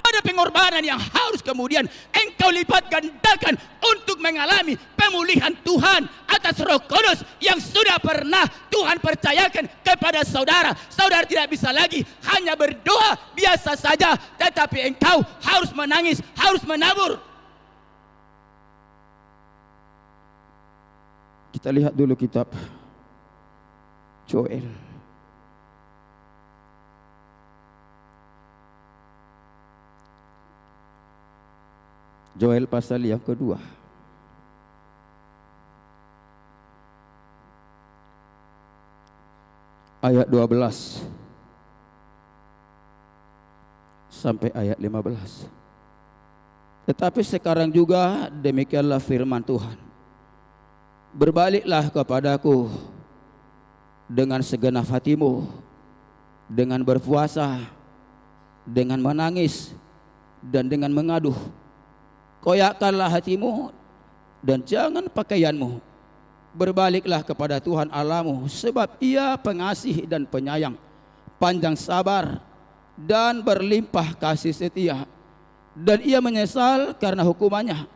Ada pengorbanan yang harus kemudian engkau lipat gandakan untuk mengalami pemulihan Tuhan atas Roh Kudus yang sudah pernah Tuhan percayakan kepada saudara. Saudara tidak bisa lagi hanya berdoa biasa saja, tetapi engkau harus menangis, harus menabur. Kita lihat dulu kitab Joel. Joel pasal yang kedua. Ayat 12 sampai ayat 15. Tetapi sekarang juga demikianlah firman Tuhan. Berbaliklah kepadaku dengan segenap hatimu, dengan berpuasa, dengan menangis, dan dengan mengaduh. Koyakkanlah hatimu dan jangan pakaianmu. Berbaliklah kepada Tuhan Allahmu, sebab Ia pengasih dan penyayang, panjang sabar dan berlimpah kasih setia, dan Ia menyesal karena hukumannya.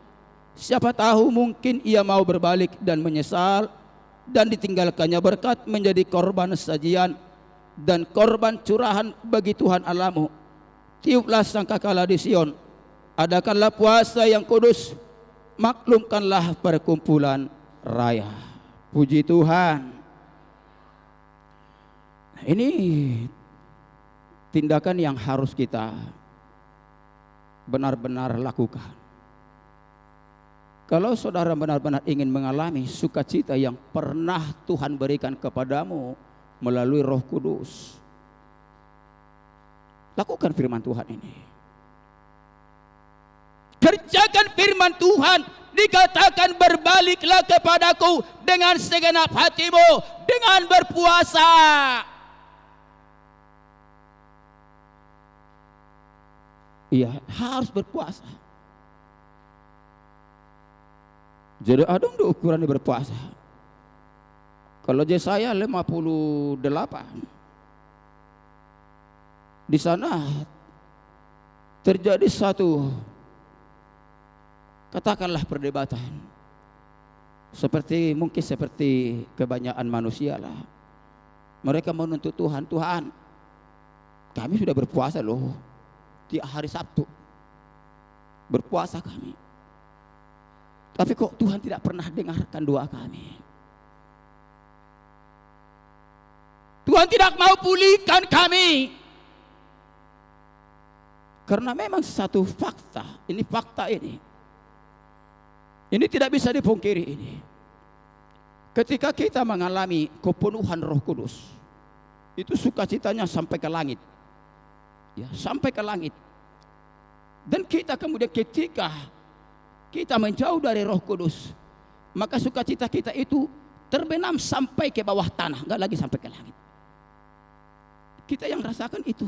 Siapa tahu mungkin Ia mau berbalik dan menyesal, dan ditinggalkannya berkat menjadi korban sajian dan korban curahan bagi Tuhan Allahmu. Tiuplah sangkakala di Sion, adakanlah puasa yang kudus, maklumkanlah perkumpulan raya. Puji Tuhan. Ini tindakan yang harus kita benar-benar lakukan. Kalau saudara benar-benar ingin mengalami sukacita yang pernah Tuhan berikan kepadamu melalui Roh Kudus, lakukan firman Tuhan ini. Kerjakan firman Tuhan. Dikatakan berbaliklah kepadaku dengan segenap hatimu, dengan berpuasa. Iya, harus berpuasa. Jadi ada ukuran berpuasa. Kalau Yesaya 58, di sana terjadi satu, katakanlah perdebatan, mungkin seperti kebanyakan manusia lah. Mereka menuntut Tuhan, Tuhan, kami sudah berpuasa loh, tiap hari Sabtu berpuasa kami, tapi kok Tuhan tidak pernah dengarkan doa kami. Tuhan tidak mau pulihkan kami. Karena memang satu fakta, ini fakta ini tidak bisa dipungkiri ini. Ketika kita mengalami kepenuhan Roh Kudus, itu sukacitanya sampai ke langit. Ya, sampai ke langit. Dan kita kemudian ketika kita menjauh dari Roh Kudus, maka sukacita kita itu terbenam sampai ke bawah tanah, enggak lagi sampai ke langit. Kita yang rasakan itu.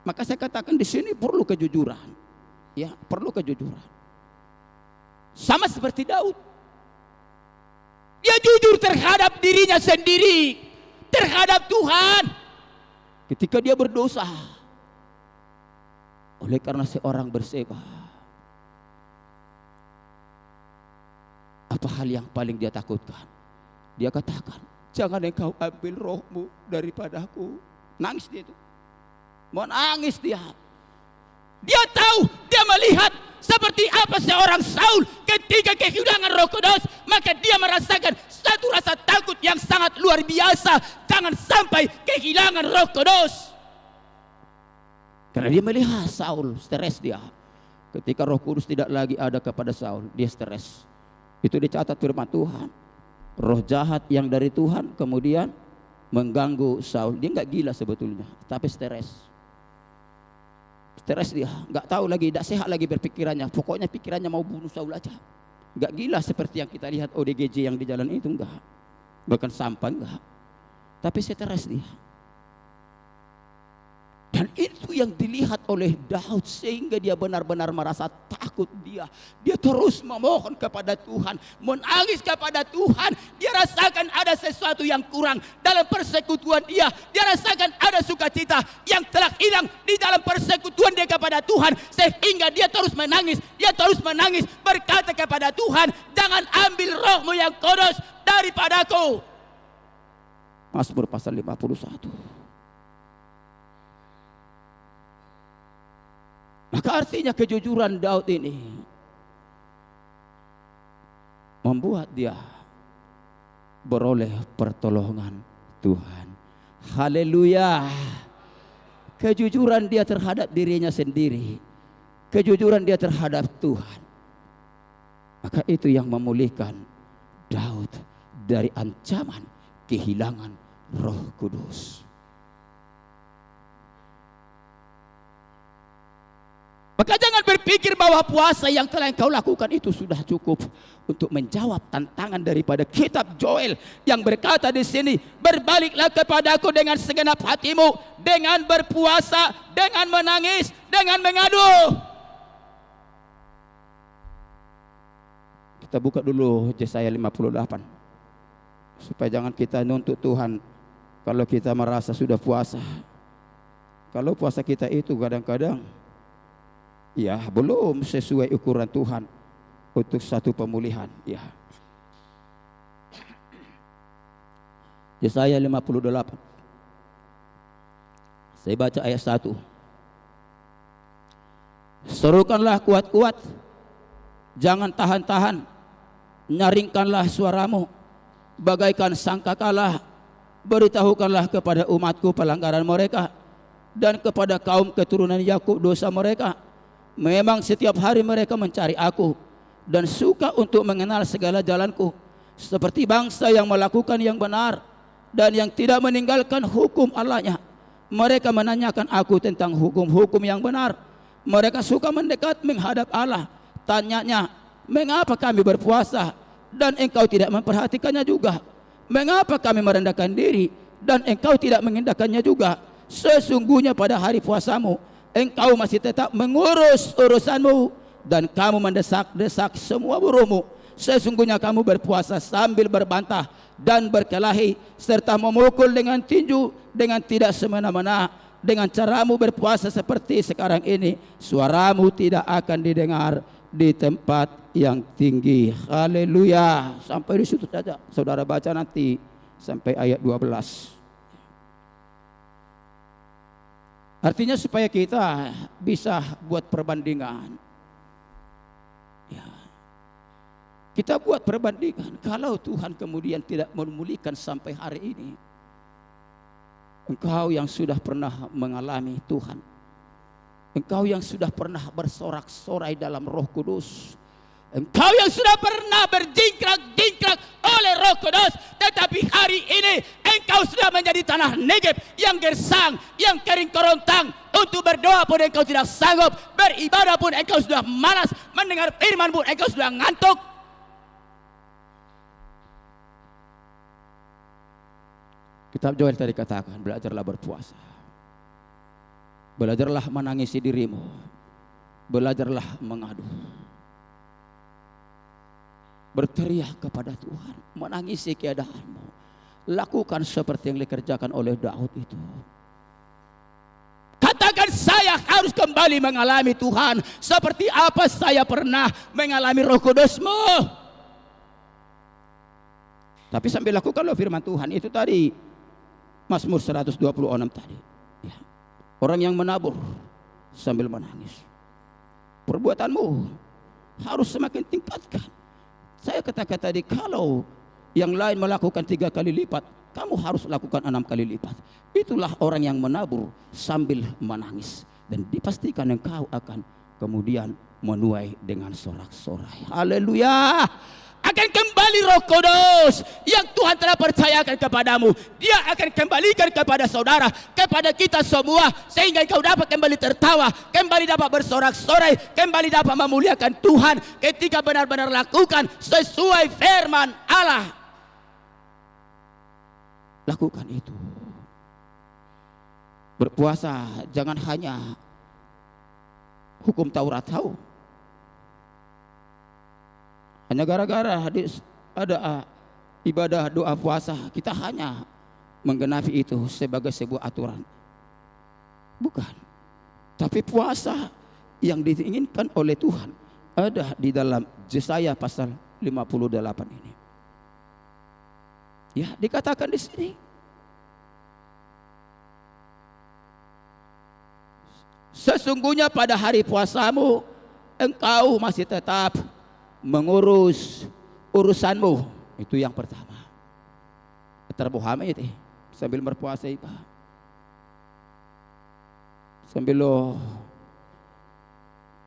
Maka saya katakan di sini perlu kejujuran. Ya, perlu kejujuran. Sama seperti Daud. Dia jujur terhadap dirinya sendiri, terhadap Tuhan. Ketika dia berdosa, oleh karena seorang berseba, apa hal yang paling dia takutkan? Dia katakan, jangan engkau ambil rohmu daripadaku. Nangis dia itu. Mau nangis dia. Dia tahu, dia melihat seperti apa seorang Saul ketika kehilangan Roh Kudus, maka dia merasakan satu rasa takut yang sangat luar biasa. Jangan sampai kehilangan Roh Kudus. Karena dia melihat Saul, stres dia. Ketika Roh Kudus tidak lagi ada kepada Saul, dia stres. Itu dicatat firman Tuhan. Roh jahat yang dari Tuhan kemudian mengganggu Saul. Dia nggak gila sebetulnya, tapi stres dia, nggak tahu lagi, tidak sehat lagi berpikirannya. Pokoknya pikirannya mau bunuh Saul aja. Nggak gila seperti yang kita lihat ODGJ yang di jalan itu, enggak. Bahkan sampan enggak. Tapi stres dia. Dan itu yang dilihat oleh Daud sehingga dia benar-benar merasa takut dia. Dia terus memohon kepada Tuhan, menangis kepada Tuhan. Dia rasakan ada sesuatu yang kurang dalam persekutuan dia. Dia rasakan ada sukacita yang telah hilang di dalam persekutuan dia kepada Tuhan. Sehingga dia terus menangis, berkata kepada Tuhan, jangan ambil rohmu yang kudus daripadaku. Mazmur pasal 51. Maka artinya kejujuran Daud ini membuat dia beroleh pertolongan Tuhan. Haleluya. Kejujuran dia terhadap dirinya sendiri, kejujuran dia terhadap Tuhan. Maka itu yang memulihkan Daud dari ancaman kehilangan Roh Kudus. Maka jangan berpikir bahwa puasa yang telah engkau lakukan itu sudah cukup untuk menjawab tantangan daripada kitab Joel yang berkata di sini, berbaliklah kepadaku dengan segenap hatimu, dengan berpuasa, dengan menangis, dengan mengadu. Kita buka dulu Yesaya 58 supaya jangan kita nuntut Tuhan kalau kita merasa sudah puasa. Kalau puasa kita itu kadang-kadang ya belum sesuai ukuran Tuhan untuk satu pemulihan. Ya. Yesaya 58. Saya baca ayat 1. Serukanlah kuat-kuat, jangan tahan-tahan, nyaringkanlah suaramu bagaikan sangkakala, beritahukanlah kepada umatku pelanggaran mereka dan kepada kaum keturunan Yakub dosa mereka. Memang setiap hari mereka mencari aku dan suka untuk mengenal segala jalanku, seperti bangsa yang melakukan yang benar dan yang tidak meninggalkan hukum Allahnya. Mereka menanyakan aku tentang hukum-hukum yang benar. Mereka suka mendekat menghadap Allah. Tanyanya, mengapa kami berpuasa dan engkau tidak memperhatikannya juga? Mengapa kami merendahkan diri dan engkau tidak mengendahkannya juga? Sesungguhnya pada hari puasamu engkau masih tetap mengurus urusanmu dan kamu mendesak-desak semua buruhmu. Sesungguhnya kamu berpuasa sambil berbantah dan berkelahi serta memukul dengan tinju dengan tidak semena-mena. Dengan caramu berpuasa seperti sekarang ini, suaramu tidak akan didengar di tempat yang tinggi. Haleluya. Sampai di situ saja. Saudara baca nanti sampai ayat 12. Artinya supaya kita bisa buat perbandingan. Ya. Kita buat perbandingan. Kalau Tuhan kemudian tidak memulihkan sampai hari ini, engkau yang sudah pernah mengalami Tuhan, engkau yang sudah pernah bersorak-sorai dalam Roh Kudus, engkau yang sudah pernah berjingkrak-jingkrak oleh Roh Kudus, tetapi hari ini engkau sudah menjadi tanah Negeb yang gersang, yang kering kerontang. Untuk berdoa pun engkau tidak sanggup, beribadah pun engkau sudah malas, mendengar firman pun engkau sudah ngantuk. Kitab Joel tadi katakan, belajarlah berpuasa, belajarlah menangisi dirimu, belajarlah mengadu, berteriak kepada Tuhan, menangisi keadaanmu. Lakukan seperti yang dikerjakan oleh Daud itu. Katakan, saya harus kembali mengalami Tuhan seperti apa saya pernah mengalami Roh Kudus-Mu. Tapi sambil lakukanlah firman Tuhan itu tadi, Mazmur 126 tadi. Ya. Orang yang menabur sambil menangis, perbuatanmu harus semakin tingkatkan. Saya katakan tadi, kalau yang lain melakukan 3 kali lipat, kamu harus lakukan 6 kali lipat. Itulah orang yang menabur sambil menangis, dan dipastikan engkau akan kemudian menuai dengan sorak-sorai. Haleluya. akan kembali Roh Kudus yang Tuhan telah percayakan kepadamu. Dia akan kembalikan kepada saudara, kepada kita semua, sehingga engkau dapat kembali tertawa, kembali dapat bersorak-sorai, kembali dapat memuliakan Tuhan ketika benar-benar lakukan sesuai firman Allah. Lakukan itu. Berpuasa jangan hanya hukum Taurat tahu. Hanya gara-gara ada ibadah doa puasa, kita hanya menggenapi itu sebagai sebuah aturan. Bukan. Tapi puasa yang diinginkan oleh Tuhan ada di dalam Yesaya pasal 58 ini. Ya, dikatakan di sini. Sesungguhnya pada hari puasamu engkau masih tetap mengurus urusanmu. Itu yang pertama. Terbohame itu sambil berpuasa itu. Sambil lo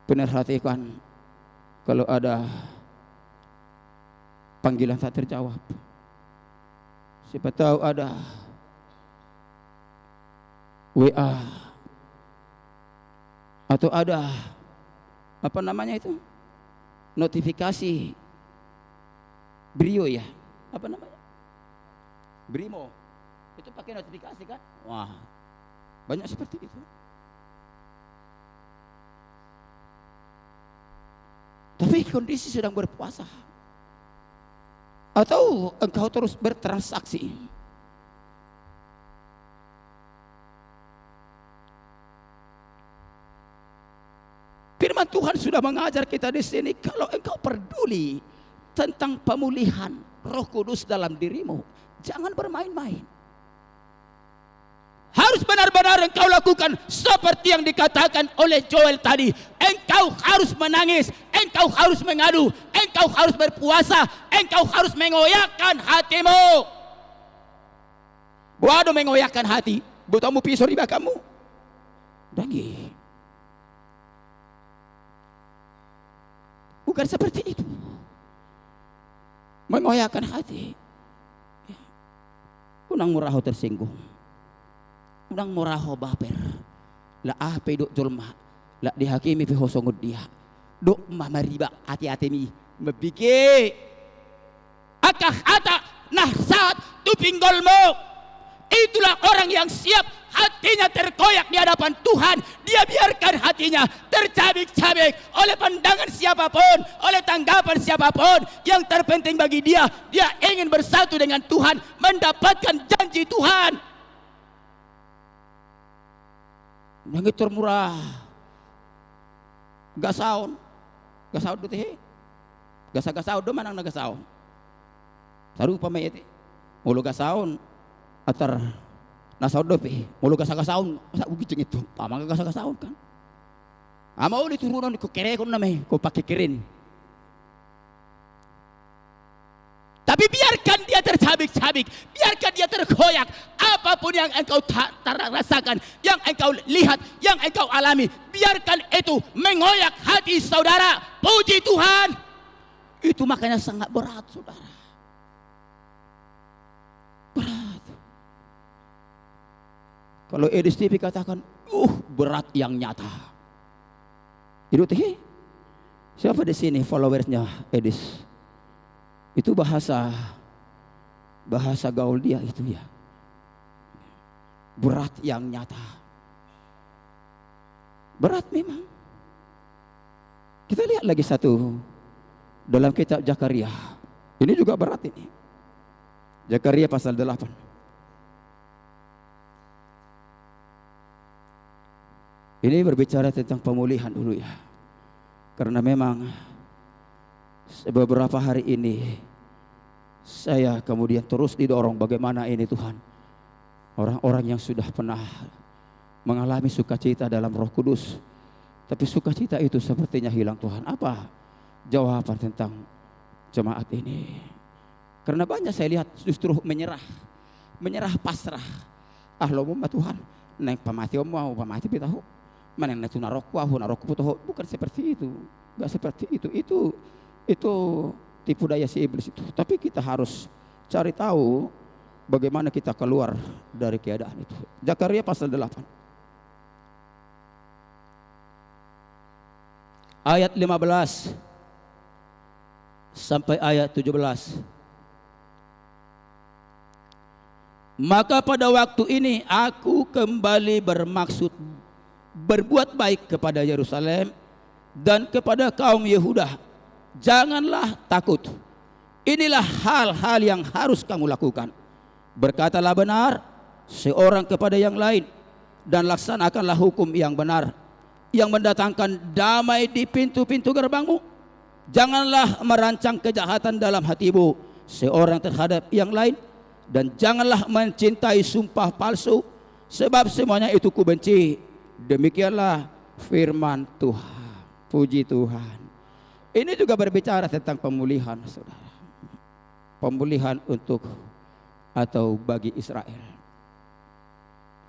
perhatikan kalau ada panggilan tak terjawab. Siapa tahu ada WA atau ada apa namanya itu? Notifikasi Brio ya, apa namanya? Brimo. Itu pakai notifikasi kan? Wah, banyak seperti itu. Tapi kondisi sedang berpuasa, atau engkau terus bertransaksi. Firman Tuhan sudah mengajar kita di sini, kalau engkau peduli tentang pemulihan Roh Kudus dalam dirimu, jangan bermain-main. Harus benar-benar engkau lakukan seperti yang dikatakan oleh Joel tadi. Engkau harus menangis, engkau harus mengadu, engkau harus berpuasa, engkau harus mengoyakkan hatimu. Waduh, mengoyakkan hati, botamu pisau riba kamu. Dangi. Bukan seperti itu. Mengoyakkan hati. Unang muraho tersinggung. Unang muraho baper. La pedok julma. La dihakimi fi hosongud dia. Dok mamariba hati-hati mi. Mebiki. Akah ata nahsat tupinggolmu. Itulah orang yang siap hatinya terkoyak di hadapan Tuhan. Dia biarkan hatinya tercabik-cabik oleh pandangan siapapun, oleh tanggapan siapapun. Yang terpenting bagi dia, dia ingin bersatu dengan Tuhan, mendapatkan janji Tuhan. Nangit termurah. Gasaon do teh. Gasa-gasaon do manang nagasaon. Sarupa mayete. Mulo gasaon atar nasaon do pe. Mulo gasa-gasaon, asa ugit itu. Pamang gasa-gasaon kan. Amau diturunan ko kere ko name, ko pakikirin. Tapi biarkan dia tercabik-cabik, biarkan dia terkoyak. Apapun yang engkau rasakan, yang engkau lihat, yang engkau alami, biarkan itu mengoyak hati saudara. Puji Tuhan. Itu makanya sangat berat, saudara. Berat. Kalau Edis TV katakan, berat yang nyata. Itu teh. Siapa di sini followersnya Edis? Itu bahasa gaul dia itu ya. Berat yang nyata. Berat memang. Kita lihat lagi satu dalam kitab Zakaria. Ini juga berat ini. Zakaria pasal 8. Ini berbicara tentang pemulihan dulu ya. Karena memang beberapa hari ini saya kemudian terus didorong bagaimana ini Tuhan, orang-orang yang sudah pernah mengalami sukacita dalam Roh Kudus, tapi sukacita itu sepertinya hilang Tuhan. Apa jawaban tentang jemaat ini? Karena banyak saya lihat justru menyerah pasrah. Lo mau Tuhan, naik pamati mau pamati pitahu, mana naik tunarokku putoho. Bukan seperti itu, nggak seperti itu. Itu tipu daya si iblis itu. Tapi kita harus cari tahu bagaimana kita keluar dari keadaan itu. Zakaria pasal 8 ayat 15 sampai ayat 17. Maka pada waktu ini aku kembali bermaksud berbuat baik kepada Yerusalem dan kepada kaum Yehuda. Janganlah takut. Inilah hal-hal yang harus kamu lakukan. Berkatalah benar seorang kepada yang lain, dan laksanakanlah hukum yang benar, yang mendatangkan damai di pintu-pintu gerbangmu. Janganlah merancang kejahatan dalam hatimu seorang terhadap yang lain, dan janganlah mencintai sumpah palsu, sebab semuanya itu kubenci. Demikianlah firman Tuhan. Puji Tuhan. Ini juga berbicara tentang pemulihan, saudara. Pemulihan untuk atau bagi Israel.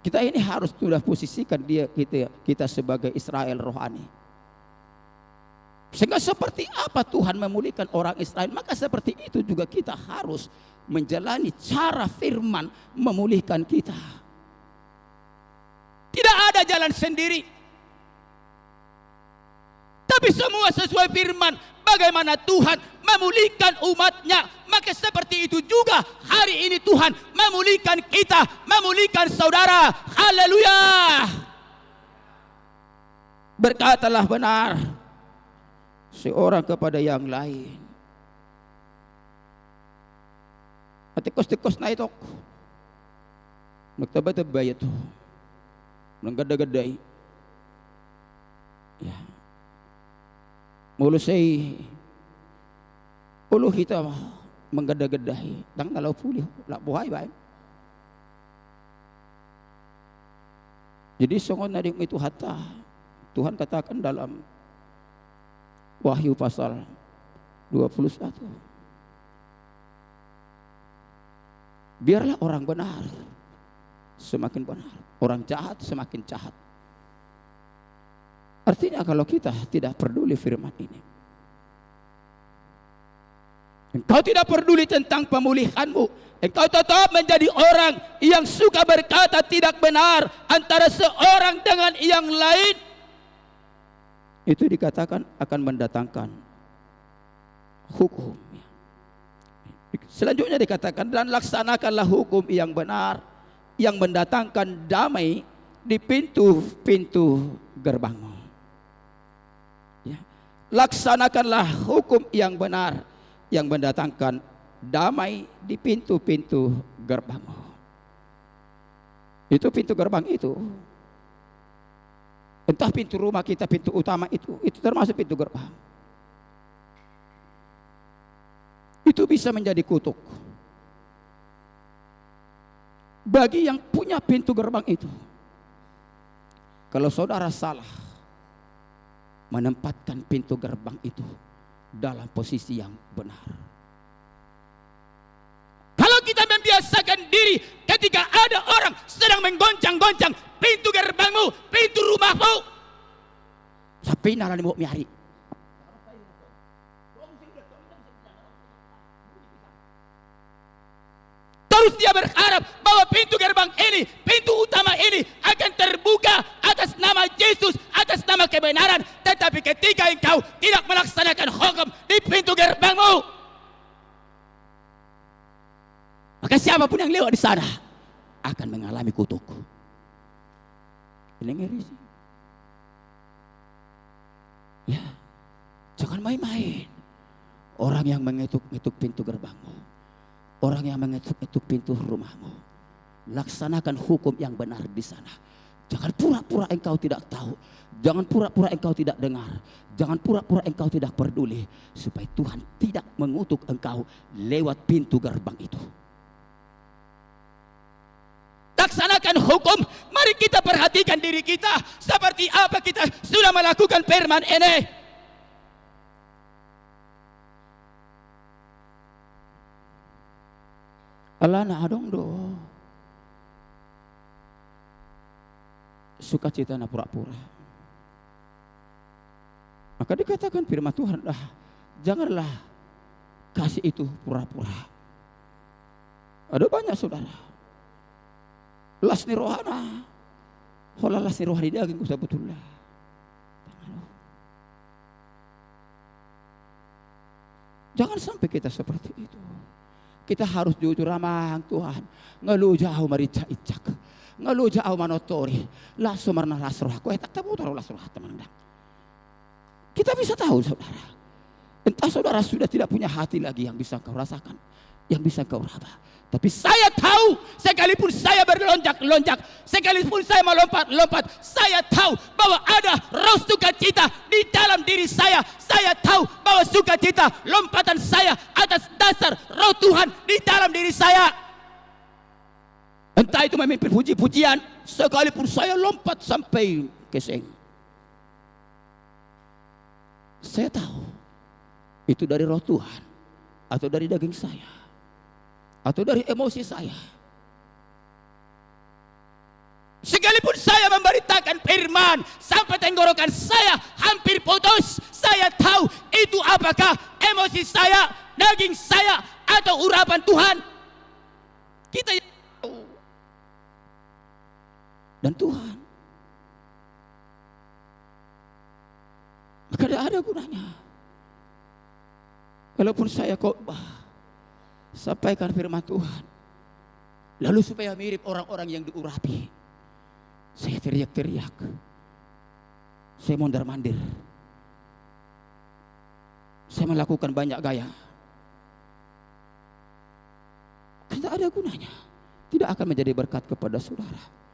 Kita ini harus sudah posisikan kita sebagai Israel rohani. Sehingga seperti apa Tuhan memulihkan orang Israel, maka seperti itu juga kita harus menjalani cara firman memulihkan kita. Tidak ada jalan sendiri, tapi semua sesuai firman. Bagaimana Tuhan memulihkan umatnya, maka seperti itu juga hari ini Tuhan memulihkan kita, memulihkan saudara. Haleluya. Berkatalah benar seorang kepada yang lain. Atikos-tikos na ito. Nagtaba-taba ito. Nanggaday-gaday. Ya. Mulu say ulo kita menggaday-gaday. Dang nalaw pulih. Wala buhay ba? Jadi songon na din itu hata. Tuhan katakan dalam Wahyu pasal 21. Biarlah orang benar semakin benar, orang jahat semakin jahat. Artinya kalau kita tidak peduli firman ini, engkau tidak peduli tentang pemulihanmu, engkau tetap menjadi orang yang suka berkata tidak benar antara seorang dengan yang lain, itu dikatakan akan mendatangkan hukum. Selanjutnya dikatakan, dan laksanakanlah hukum yang benar, yang mendatangkan damai di pintu-pintu gerbangmu. Ya. Laksanakanlah hukum yang benar, yang mendatangkan damai di pintu-pintu gerbangmu. Itu pintu gerbang itu. Entah pintu rumah kita, pintu utama itu termasuk pintu gerbang. Itu bisa menjadi kutuk bagi yang punya pintu gerbang itu. Kalau saudara salah menempatkan pintu gerbang itu dalam posisi yang benar. Kalau kita membiasakan diri ketika ada orang sedang menggoncang-goncang pintu gerbangmu, pintu rumahmu, sapi narani mo miari. Terus dia berharap bahwa pintu gerbang ini, pintu utama ini akan terbuka atas nama Yesus, atas nama kebenaran. Tetapi ketika engkau tidak melaksanakan hukum di pintu gerbangmu, maka siapapun yang lewat di sana akan mengalami kutuk. Ini ngeri sih. Ya, jangan main-main. Orang yang mengetuk-ngetuk pintu gerbangmu, orang yang mengetuk-ngetuk pintu rumahmu, laksanakan hukum yang benar di sana. Jangan pura-pura engkau tidak tahu, jangan pura-pura engkau tidak dengar, jangan pura-pura engkau tidak peduli, supaya Tuhan tidak mengutuk engkau lewat pintu gerbang itu. Laksanakan hukum. Mari kita perhatikan diri kita, seperti apa kita sudah melakukan firman ini. Allah na adong do sukacita na pura-pura. Maka dikatakan firman Tuhan, janganlah kasih itu pura-pura. Ada banyak saudara. Lasni rohana. Hola lasni rohani daging usah betullah. Jangan sampai kita seperti itu. Kita harus jujur ramah Tuhan. Ngeluh jauh marica icak. Ngeluh jauh manotori. Langsung marna lasroh. Kau tak tahu taruh lasroh teman-teman. Kita bisa tahu saudara. Entah saudara sudah tidak punya hati lagi yang bisa kau rasakan. Yang bisa kau raba. Tapi saya tahu, sekalipun saya berlonjak-lonjak, sekalipun saya melompat-lompat, saya tahu bahwa ada roh sukacita di dalam diri saya. Saya tahu bahwa sukacita lompatan saya atas dasar roh Tuhan di dalam diri saya. Entah itu memimpin puji-pujian, sekalipun saya lompat sampai keseng. Saya tahu itu dari roh Tuhan atau dari daging saya. Atau dari emosi saya. Sekalipun saya memberitakan firman sampai tenggorokan saya hampir putus, saya tahu itu apakah emosi saya, daging saya, atau urapan Tuhan. Kita yang tahu. Dan Tuhan. Maka tidak ada gunanya. Walaupun saya khotbah, sampaikan firman Tuhan. Lalu supaya mirip orang-orang yang diurapi, saya teriak-teriak. Saya mondar-mandir. Saya melakukan banyak gaya. Tidak ada gunanya. Tidak akan menjadi berkat kepada saudara.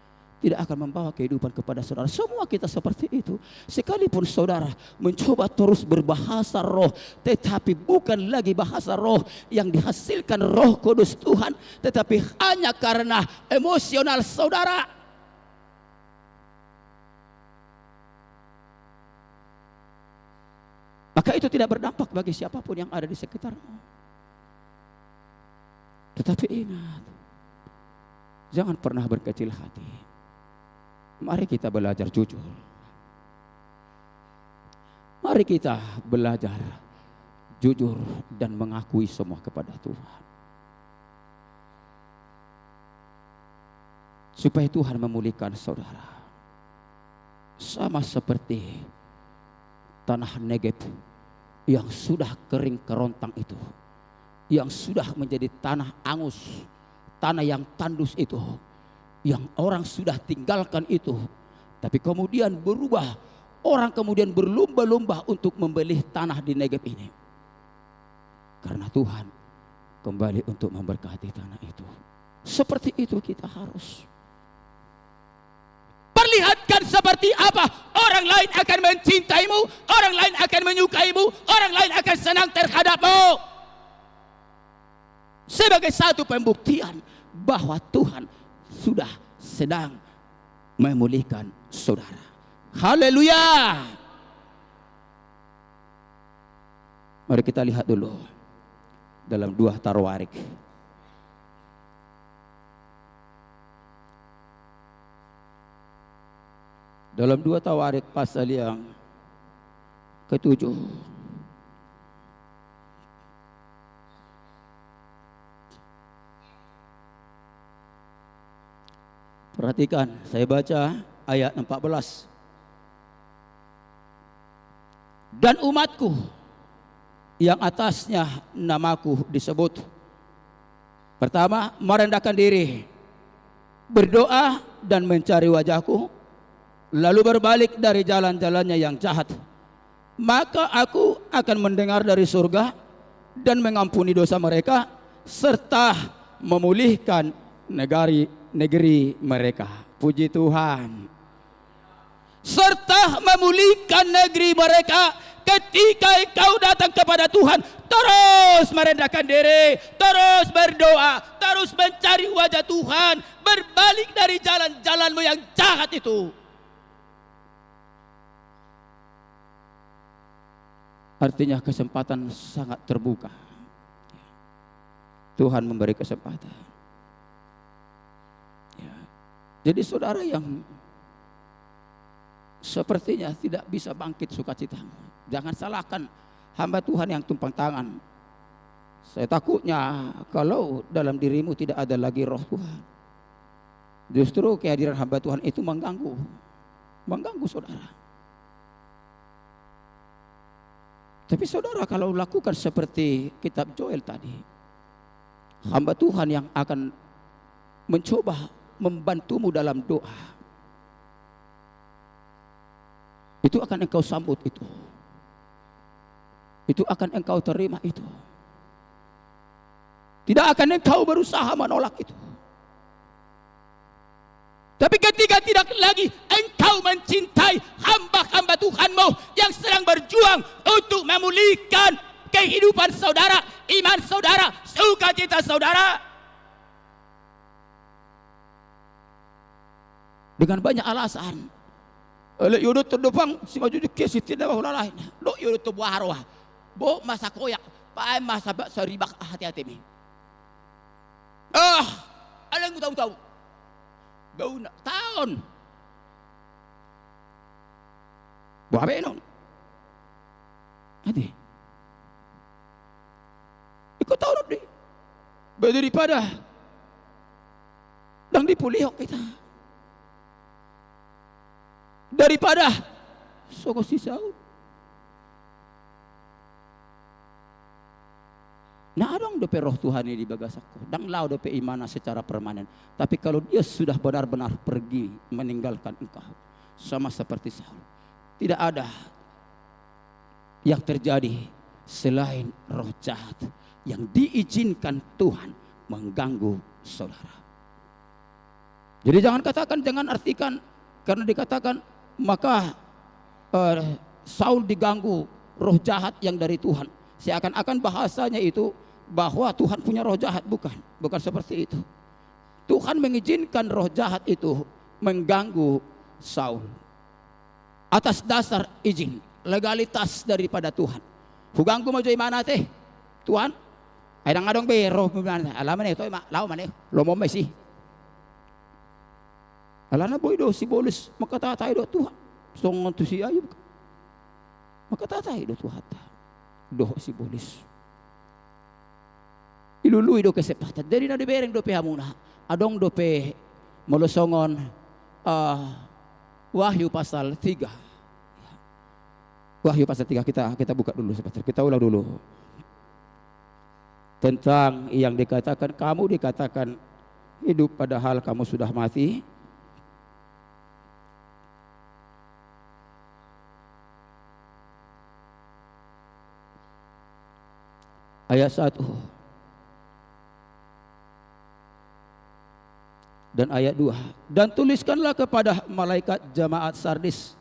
Tidak akan membawa kehidupan kepada saudara. Semua kita seperti itu. Sekalipun saudara mencoba terus berbahasa roh, tetapi bukan lagi bahasa roh yang dihasilkan Roh Kudus Tuhan, tetapi hanya karena emosional saudara. Maka itu tidak berdampak bagi siapapun yang ada di sekitarmu. Tetapi ingat, jangan pernah berkecil hati. Mari kita belajar jujur. Mari kita belajar jujur dan mengakui semua kepada Tuhan. Supaya Tuhan memulihkan saudara. Sama seperti tanah Negeb yang sudah kering kerontang itu. Yang sudah menjadi tanah angus. Tanah yang tandus itu. Yang orang sudah tinggalkan itu, tapi kemudian berubah. Orang kemudian berlomba-lomba untuk membeli tanah di Negeb ini. Karena Tuhan kembali untuk memberkati tanah itu. Seperti itu kita harus. Perlihatkan seperti apa orang lain akan mencintaimu, orang lain akan menyukaimu, orang lain akan senang terhadapmu. Sebagai satu pembuktian bahwa Tuhan sudah sedang memulihkan saudara. Haleluya. Mari kita lihat dulu dalam 2 Tawarik. Dalam 2 Tawarik pasal yang ke-7. Perhatikan, saya baca ayat 14. Dan umatku yang atasnya namaku disebut. Pertama, merendahkan diri, berdoa dan mencari wajahku, lalu berbalik dari jalan-jalannya yang jahat. Maka aku akan mendengar dari surga dan mengampuni dosa mereka, serta memulihkan negeri mereka. Puji Tuhan. Serta memulihkan negeri mereka. Ketika engkau datang kepada Tuhan, terus merendahkan diri, terus berdoa, terus mencari wajah Tuhan, berbalik dari jalan-jalanmu yang jahat itu. Artinya kesempatan sangat terbuka. Tuhan memberi kesempatan. Jadi saudara yang sepertinya tidak bisa bangkit sukacitamu, jangan salahkan hamba Tuhan yang tumpang tangan. Saya takutnya kalau dalam dirimu tidak ada lagi roh Tuhan, justru kehadiran hamba Tuhan itu mengganggu saudara. Tapi saudara, kalau lakukan seperti kitab Joel tadi, hamba Tuhan yang akan mencoba membantumu dalam doa, itu akan engkau sambut itu akan engkau terima itu. Tidak akan engkau berusaha menolak itu. Tapi ketika tidak lagi engkau mencintai hamba-hamba Tuhanmu yang sedang berjuang untuk memulihkan kehidupan saudara, iman saudara, sukacita saudara, dengan banyak alasan, oleh yudut terdopang si maju di kesi tidak bahwa lain, do yudut terbuarwah, bo masa koyak, pakai masa seribak hati-hati mi. Ada yang tahu-tahu. Bau nak tahun. Buah benon. Hati. Ikut tahu deh. Daripada dan dipulihok kita. Daripada soko sisau. Nah adong dope roh Tuhan ini di bagasakku, dang lau dope imana secara permanen. Tapi kalau dia sudah benar-benar pergi meninggalkan engkau, sama seperti Saul, tidak ada yang terjadi selain roh jahat yang diizinkan Tuhan mengganggu saudara. Jadi jangan artikan karena dikatakan maka Saul diganggu roh jahat yang dari Tuhan. Seakan-akan bahasanya itu bahwa Tuhan punya roh jahat, bukan seperti itu. Tuhan mengizinkan roh jahat itu mengganggu Saul atas dasar izin, legalitas daripada Tuhan. Huganggu maju mana teh Tuhan? Aidang adong be roh mana? Alaman itu lau mana? Lo mau mesi? Alana boy do si bolus makatatai do Tuhan. Songon tu si Ayub. Makatatai do Tuhan. Doh si bolis ilului do kesempatan dari na dibereng do pe hamuna adong do pe molosongon Wahyu pasal 3. Wahyu pasal 3 kita buka dulu sebentar, kita ulang dulu tentang yang dikatakan kamu dikatakan hidup padahal kamu sudah mati. Ayat 1 dan ayat 2. Dan tuliskanlah kepada malaikat jemaat Sardis,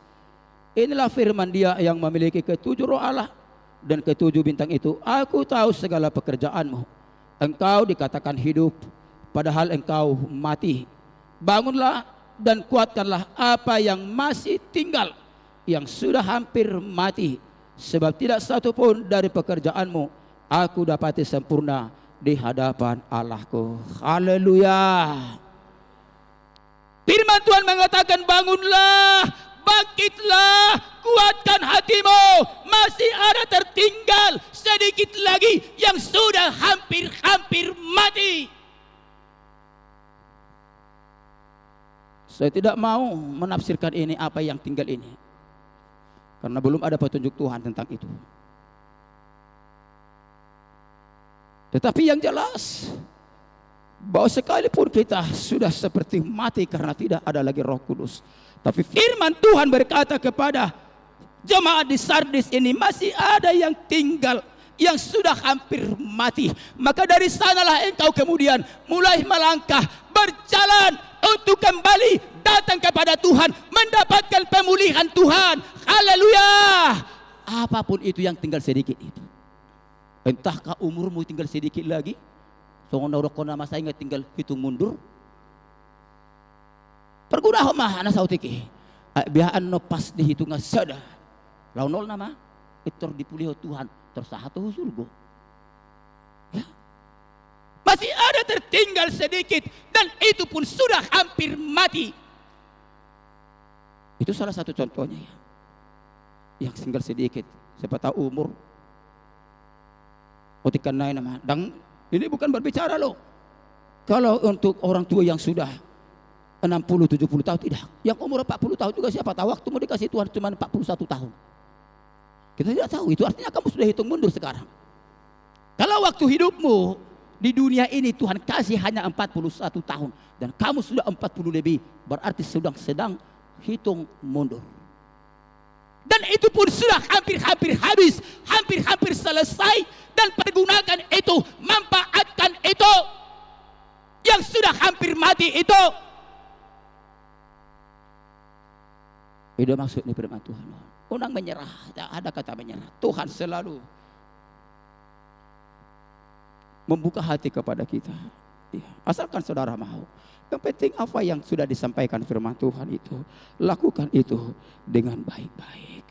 inilah firman Dia yang memiliki ketujuh roh Allah dan ketujuh bintang itu. Aku tahu segala pekerjaanmu. Engkau dikatakan hidup padahal engkau mati. Bangunlah dan kuatkanlah apa yang masih tinggal, yang sudah hampir mati, sebab tidak satu pun dari pekerjaanmu aku dapati sempurna di hadapan Allahku. Haleluya. Firman Tuhan mengatakan bangunlah, bangkitlah, kuatkan hatimu. Masih ada tertinggal sedikit lagi yang sudah hampir mati. Saya tidak mau menafsirkan ini apa yang tinggal ini, karena belum ada petunjuk Tuhan tentang itu. Tetapi yang jelas bahwa sekalipun kita sudah seperti mati karena tidak ada lagi Roh Kudus, tapi firman Tuhan berkata kepada jemaat di Sardis ini masih ada yang tinggal, yang sudah hampir mati. Maka dari sanalah engkau kemudian mulai melangkah, berjalan untuk kembali datang kepada Tuhan, mendapatkan pemulihan Tuhan. Haleluya. Apapun itu yang tinggal sedikit itu, entahkah umurmu tinggal sedikit lagi, songon kona masa ingat tinggal hitung mundur. Perguna mah anak sautiki, bihaan no pas dihitungan sada, launol nama, itu dipulih Tuhan, tersahatu surga. Ya. Masih ada tertinggal sedikit dan itu pun sudah hampir mati. Itu salah satu contohnya ya. Yang tinggal sedikit, siapa tahu umur Otikan naik nama. Dan ini bukan berbicara loh. Kalau untuk orang tua yang sudah 60-70 tahun tidak. Yang umur 40 tahun juga siapa tahu waktu mau dikasih Tuhan cuma 41 tahun. Kita tidak tahu, itu artinya kamu sudah hitung mundur sekarang. Kalau waktu hidupmu di dunia ini Tuhan kasih hanya 41 tahun dan kamu sudah 40 lebih, berarti sedang hitung mundur. Dan itu pun sudah hampir-hampir habis, hampir-hampir selesai, dan pergunakan itu, manfaatkan itu yang sudah hampir mati itu. Itu maksudnya firman Tuhan. Orang menyerah, tidak ada kata menyerah. Tuhan selalu membuka hati kepada kita. Ya, asalkan saudara mau. Yang penting apa yang sudah disampaikan firman Tuhan itu, lakukan itu dengan baik-baik.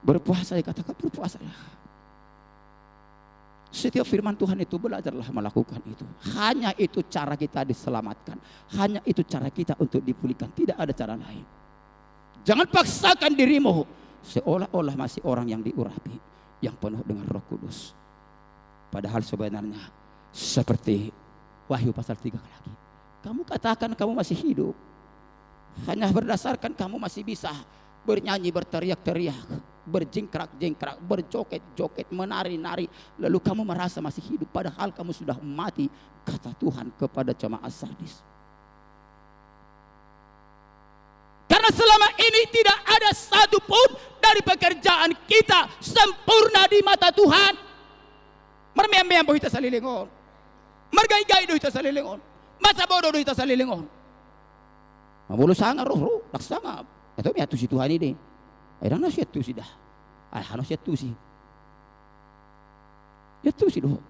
Berpuasa, dikatakan berpuasalah. Setiap firman Tuhan itu belajarlah melakukan itu. Hanya itu cara kita diselamatkan. Hanya itu cara kita untuk dipulihkan. Tidak ada cara lain. Jangan paksakan dirimu seolah-olah masih orang yang diurapi, yang penuh dengan Roh Kudus. Padahal sebenarnya seperti Wahyu pasal 3 lagi. Kamu katakan kamu masih hidup hanya berdasarkan kamu masih bisa bernyanyi, berteriak-teriak, berjingkrak-jingkrak, berjoget-joget, menari-nari, lalu kamu merasa masih hidup padahal kamu sudah mati, kata Tuhan kepada jemaat Sardis. Karena selama ini tidak ada satupun dari pekerjaan kita sempurna di mata Tuhan. Mermem-mem boh kita salilingon, mergai-gai doh kita salilingon, masa bodoh doh kita salilingon. Mamulu sangat roh laksana. Atau miatu si Tuhan ini. Airang nasihat tu si dah. Ayah nasihat tu si. Ya tu si doh.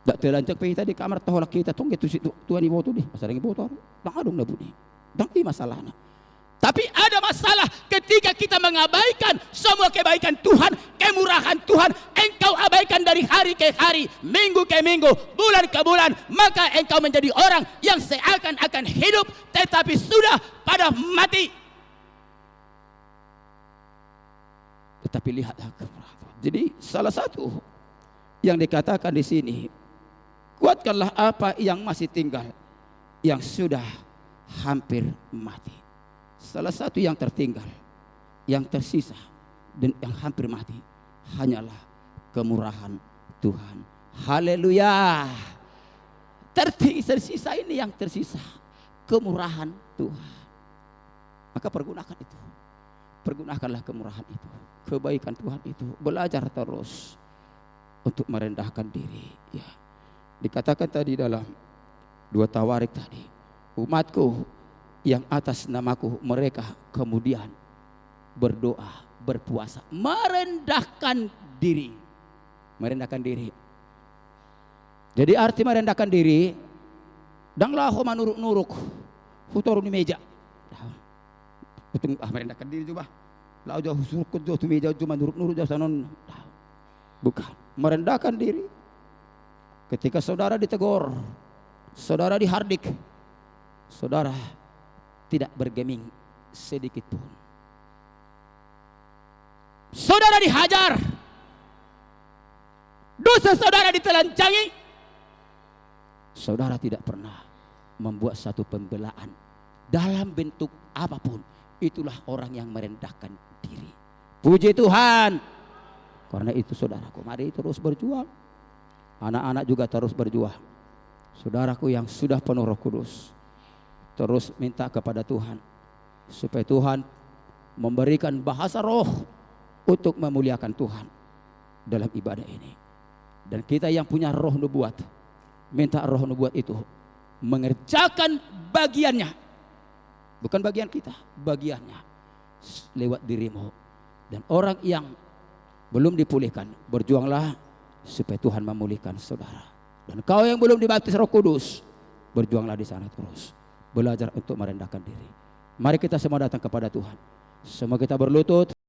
Tak terlancak pe kita di kamar taholak kita tong itu si Tuhan ibu tu deh. Pasal ibu tu. Dang adung na budi. Dang di masalahna. Tapi ada masalah ketika kita mengabaikan semua kebaikan Tuhan, kemurahan Tuhan. Engkau abaikan dari hari ke hari, minggu ke minggu, bulan ke bulan. Maka engkau menjadi orang yang seakan-akan hidup tetapi sudah pada mati. Tetapi lihatlah kemurahan. Jadi salah satu yang dikatakan di sini, kuatkanlah apa yang masih tinggal, yang sudah hampir mati. Salah satu yang tertinggal, yang tersisa dan yang hampir mati hanyalah kemurahan Tuhan. Haleluya. Tersisa ini yang tersisa, kemurahan Tuhan. Maka pergunakan itu. Pergunakanlah kemurahan itu, kebaikan Tuhan itu. Belajar terus untuk merendahkan diri. Ya. Dikatakan tadi dalam 2 Tawarik tadi, umatku yang atas namaku mereka kemudian berdoa, berpuasa, merendahkan diri. Merendahkan diri. Jadi arti merendahkan diri, danglah homa nuruk-nuruk, hutor di meja. Merendahkan diri coba. Lau jauh surkut jauh tu meja cuma nuruk-nuruk jauh sanon. Bukan, merendahkan diri. Ketika saudara ditegur, saudara dihardik, saudara tidak bergeming sedikit pun. Saudara dihajar, dosa saudara ditelanjangi, saudara tidak pernah membuat satu pembelaan dalam bentuk apapun. Itulah orang yang merendahkan diri. Puji Tuhan. Karena itu saudaraku, mari terus berjuang. Anak-anak juga terus berjuang. Saudaraku yang sudah penuh Roh Kudus, terus minta kepada Tuhan supaya Tuhan memberikan bahasa roh untuk memuliakan Tuhan dalam ibadah ini. Dan kita yang punya roh nubuat, minta roh nubuat itu mengerjakan bagiannya, bukan bagian kita, bagiannya lewat dirimu. Dan orang yang belum dipulihkan, berjuanglah supaya Tuhan memulihkan saudara. Dan kau yang belum dibaptis Roh Kudus, berjuanglah di sana terus. Belajar untuk merendahkan diri. Mari kita semua datang kepada Tuhan. Semua kita berlutut.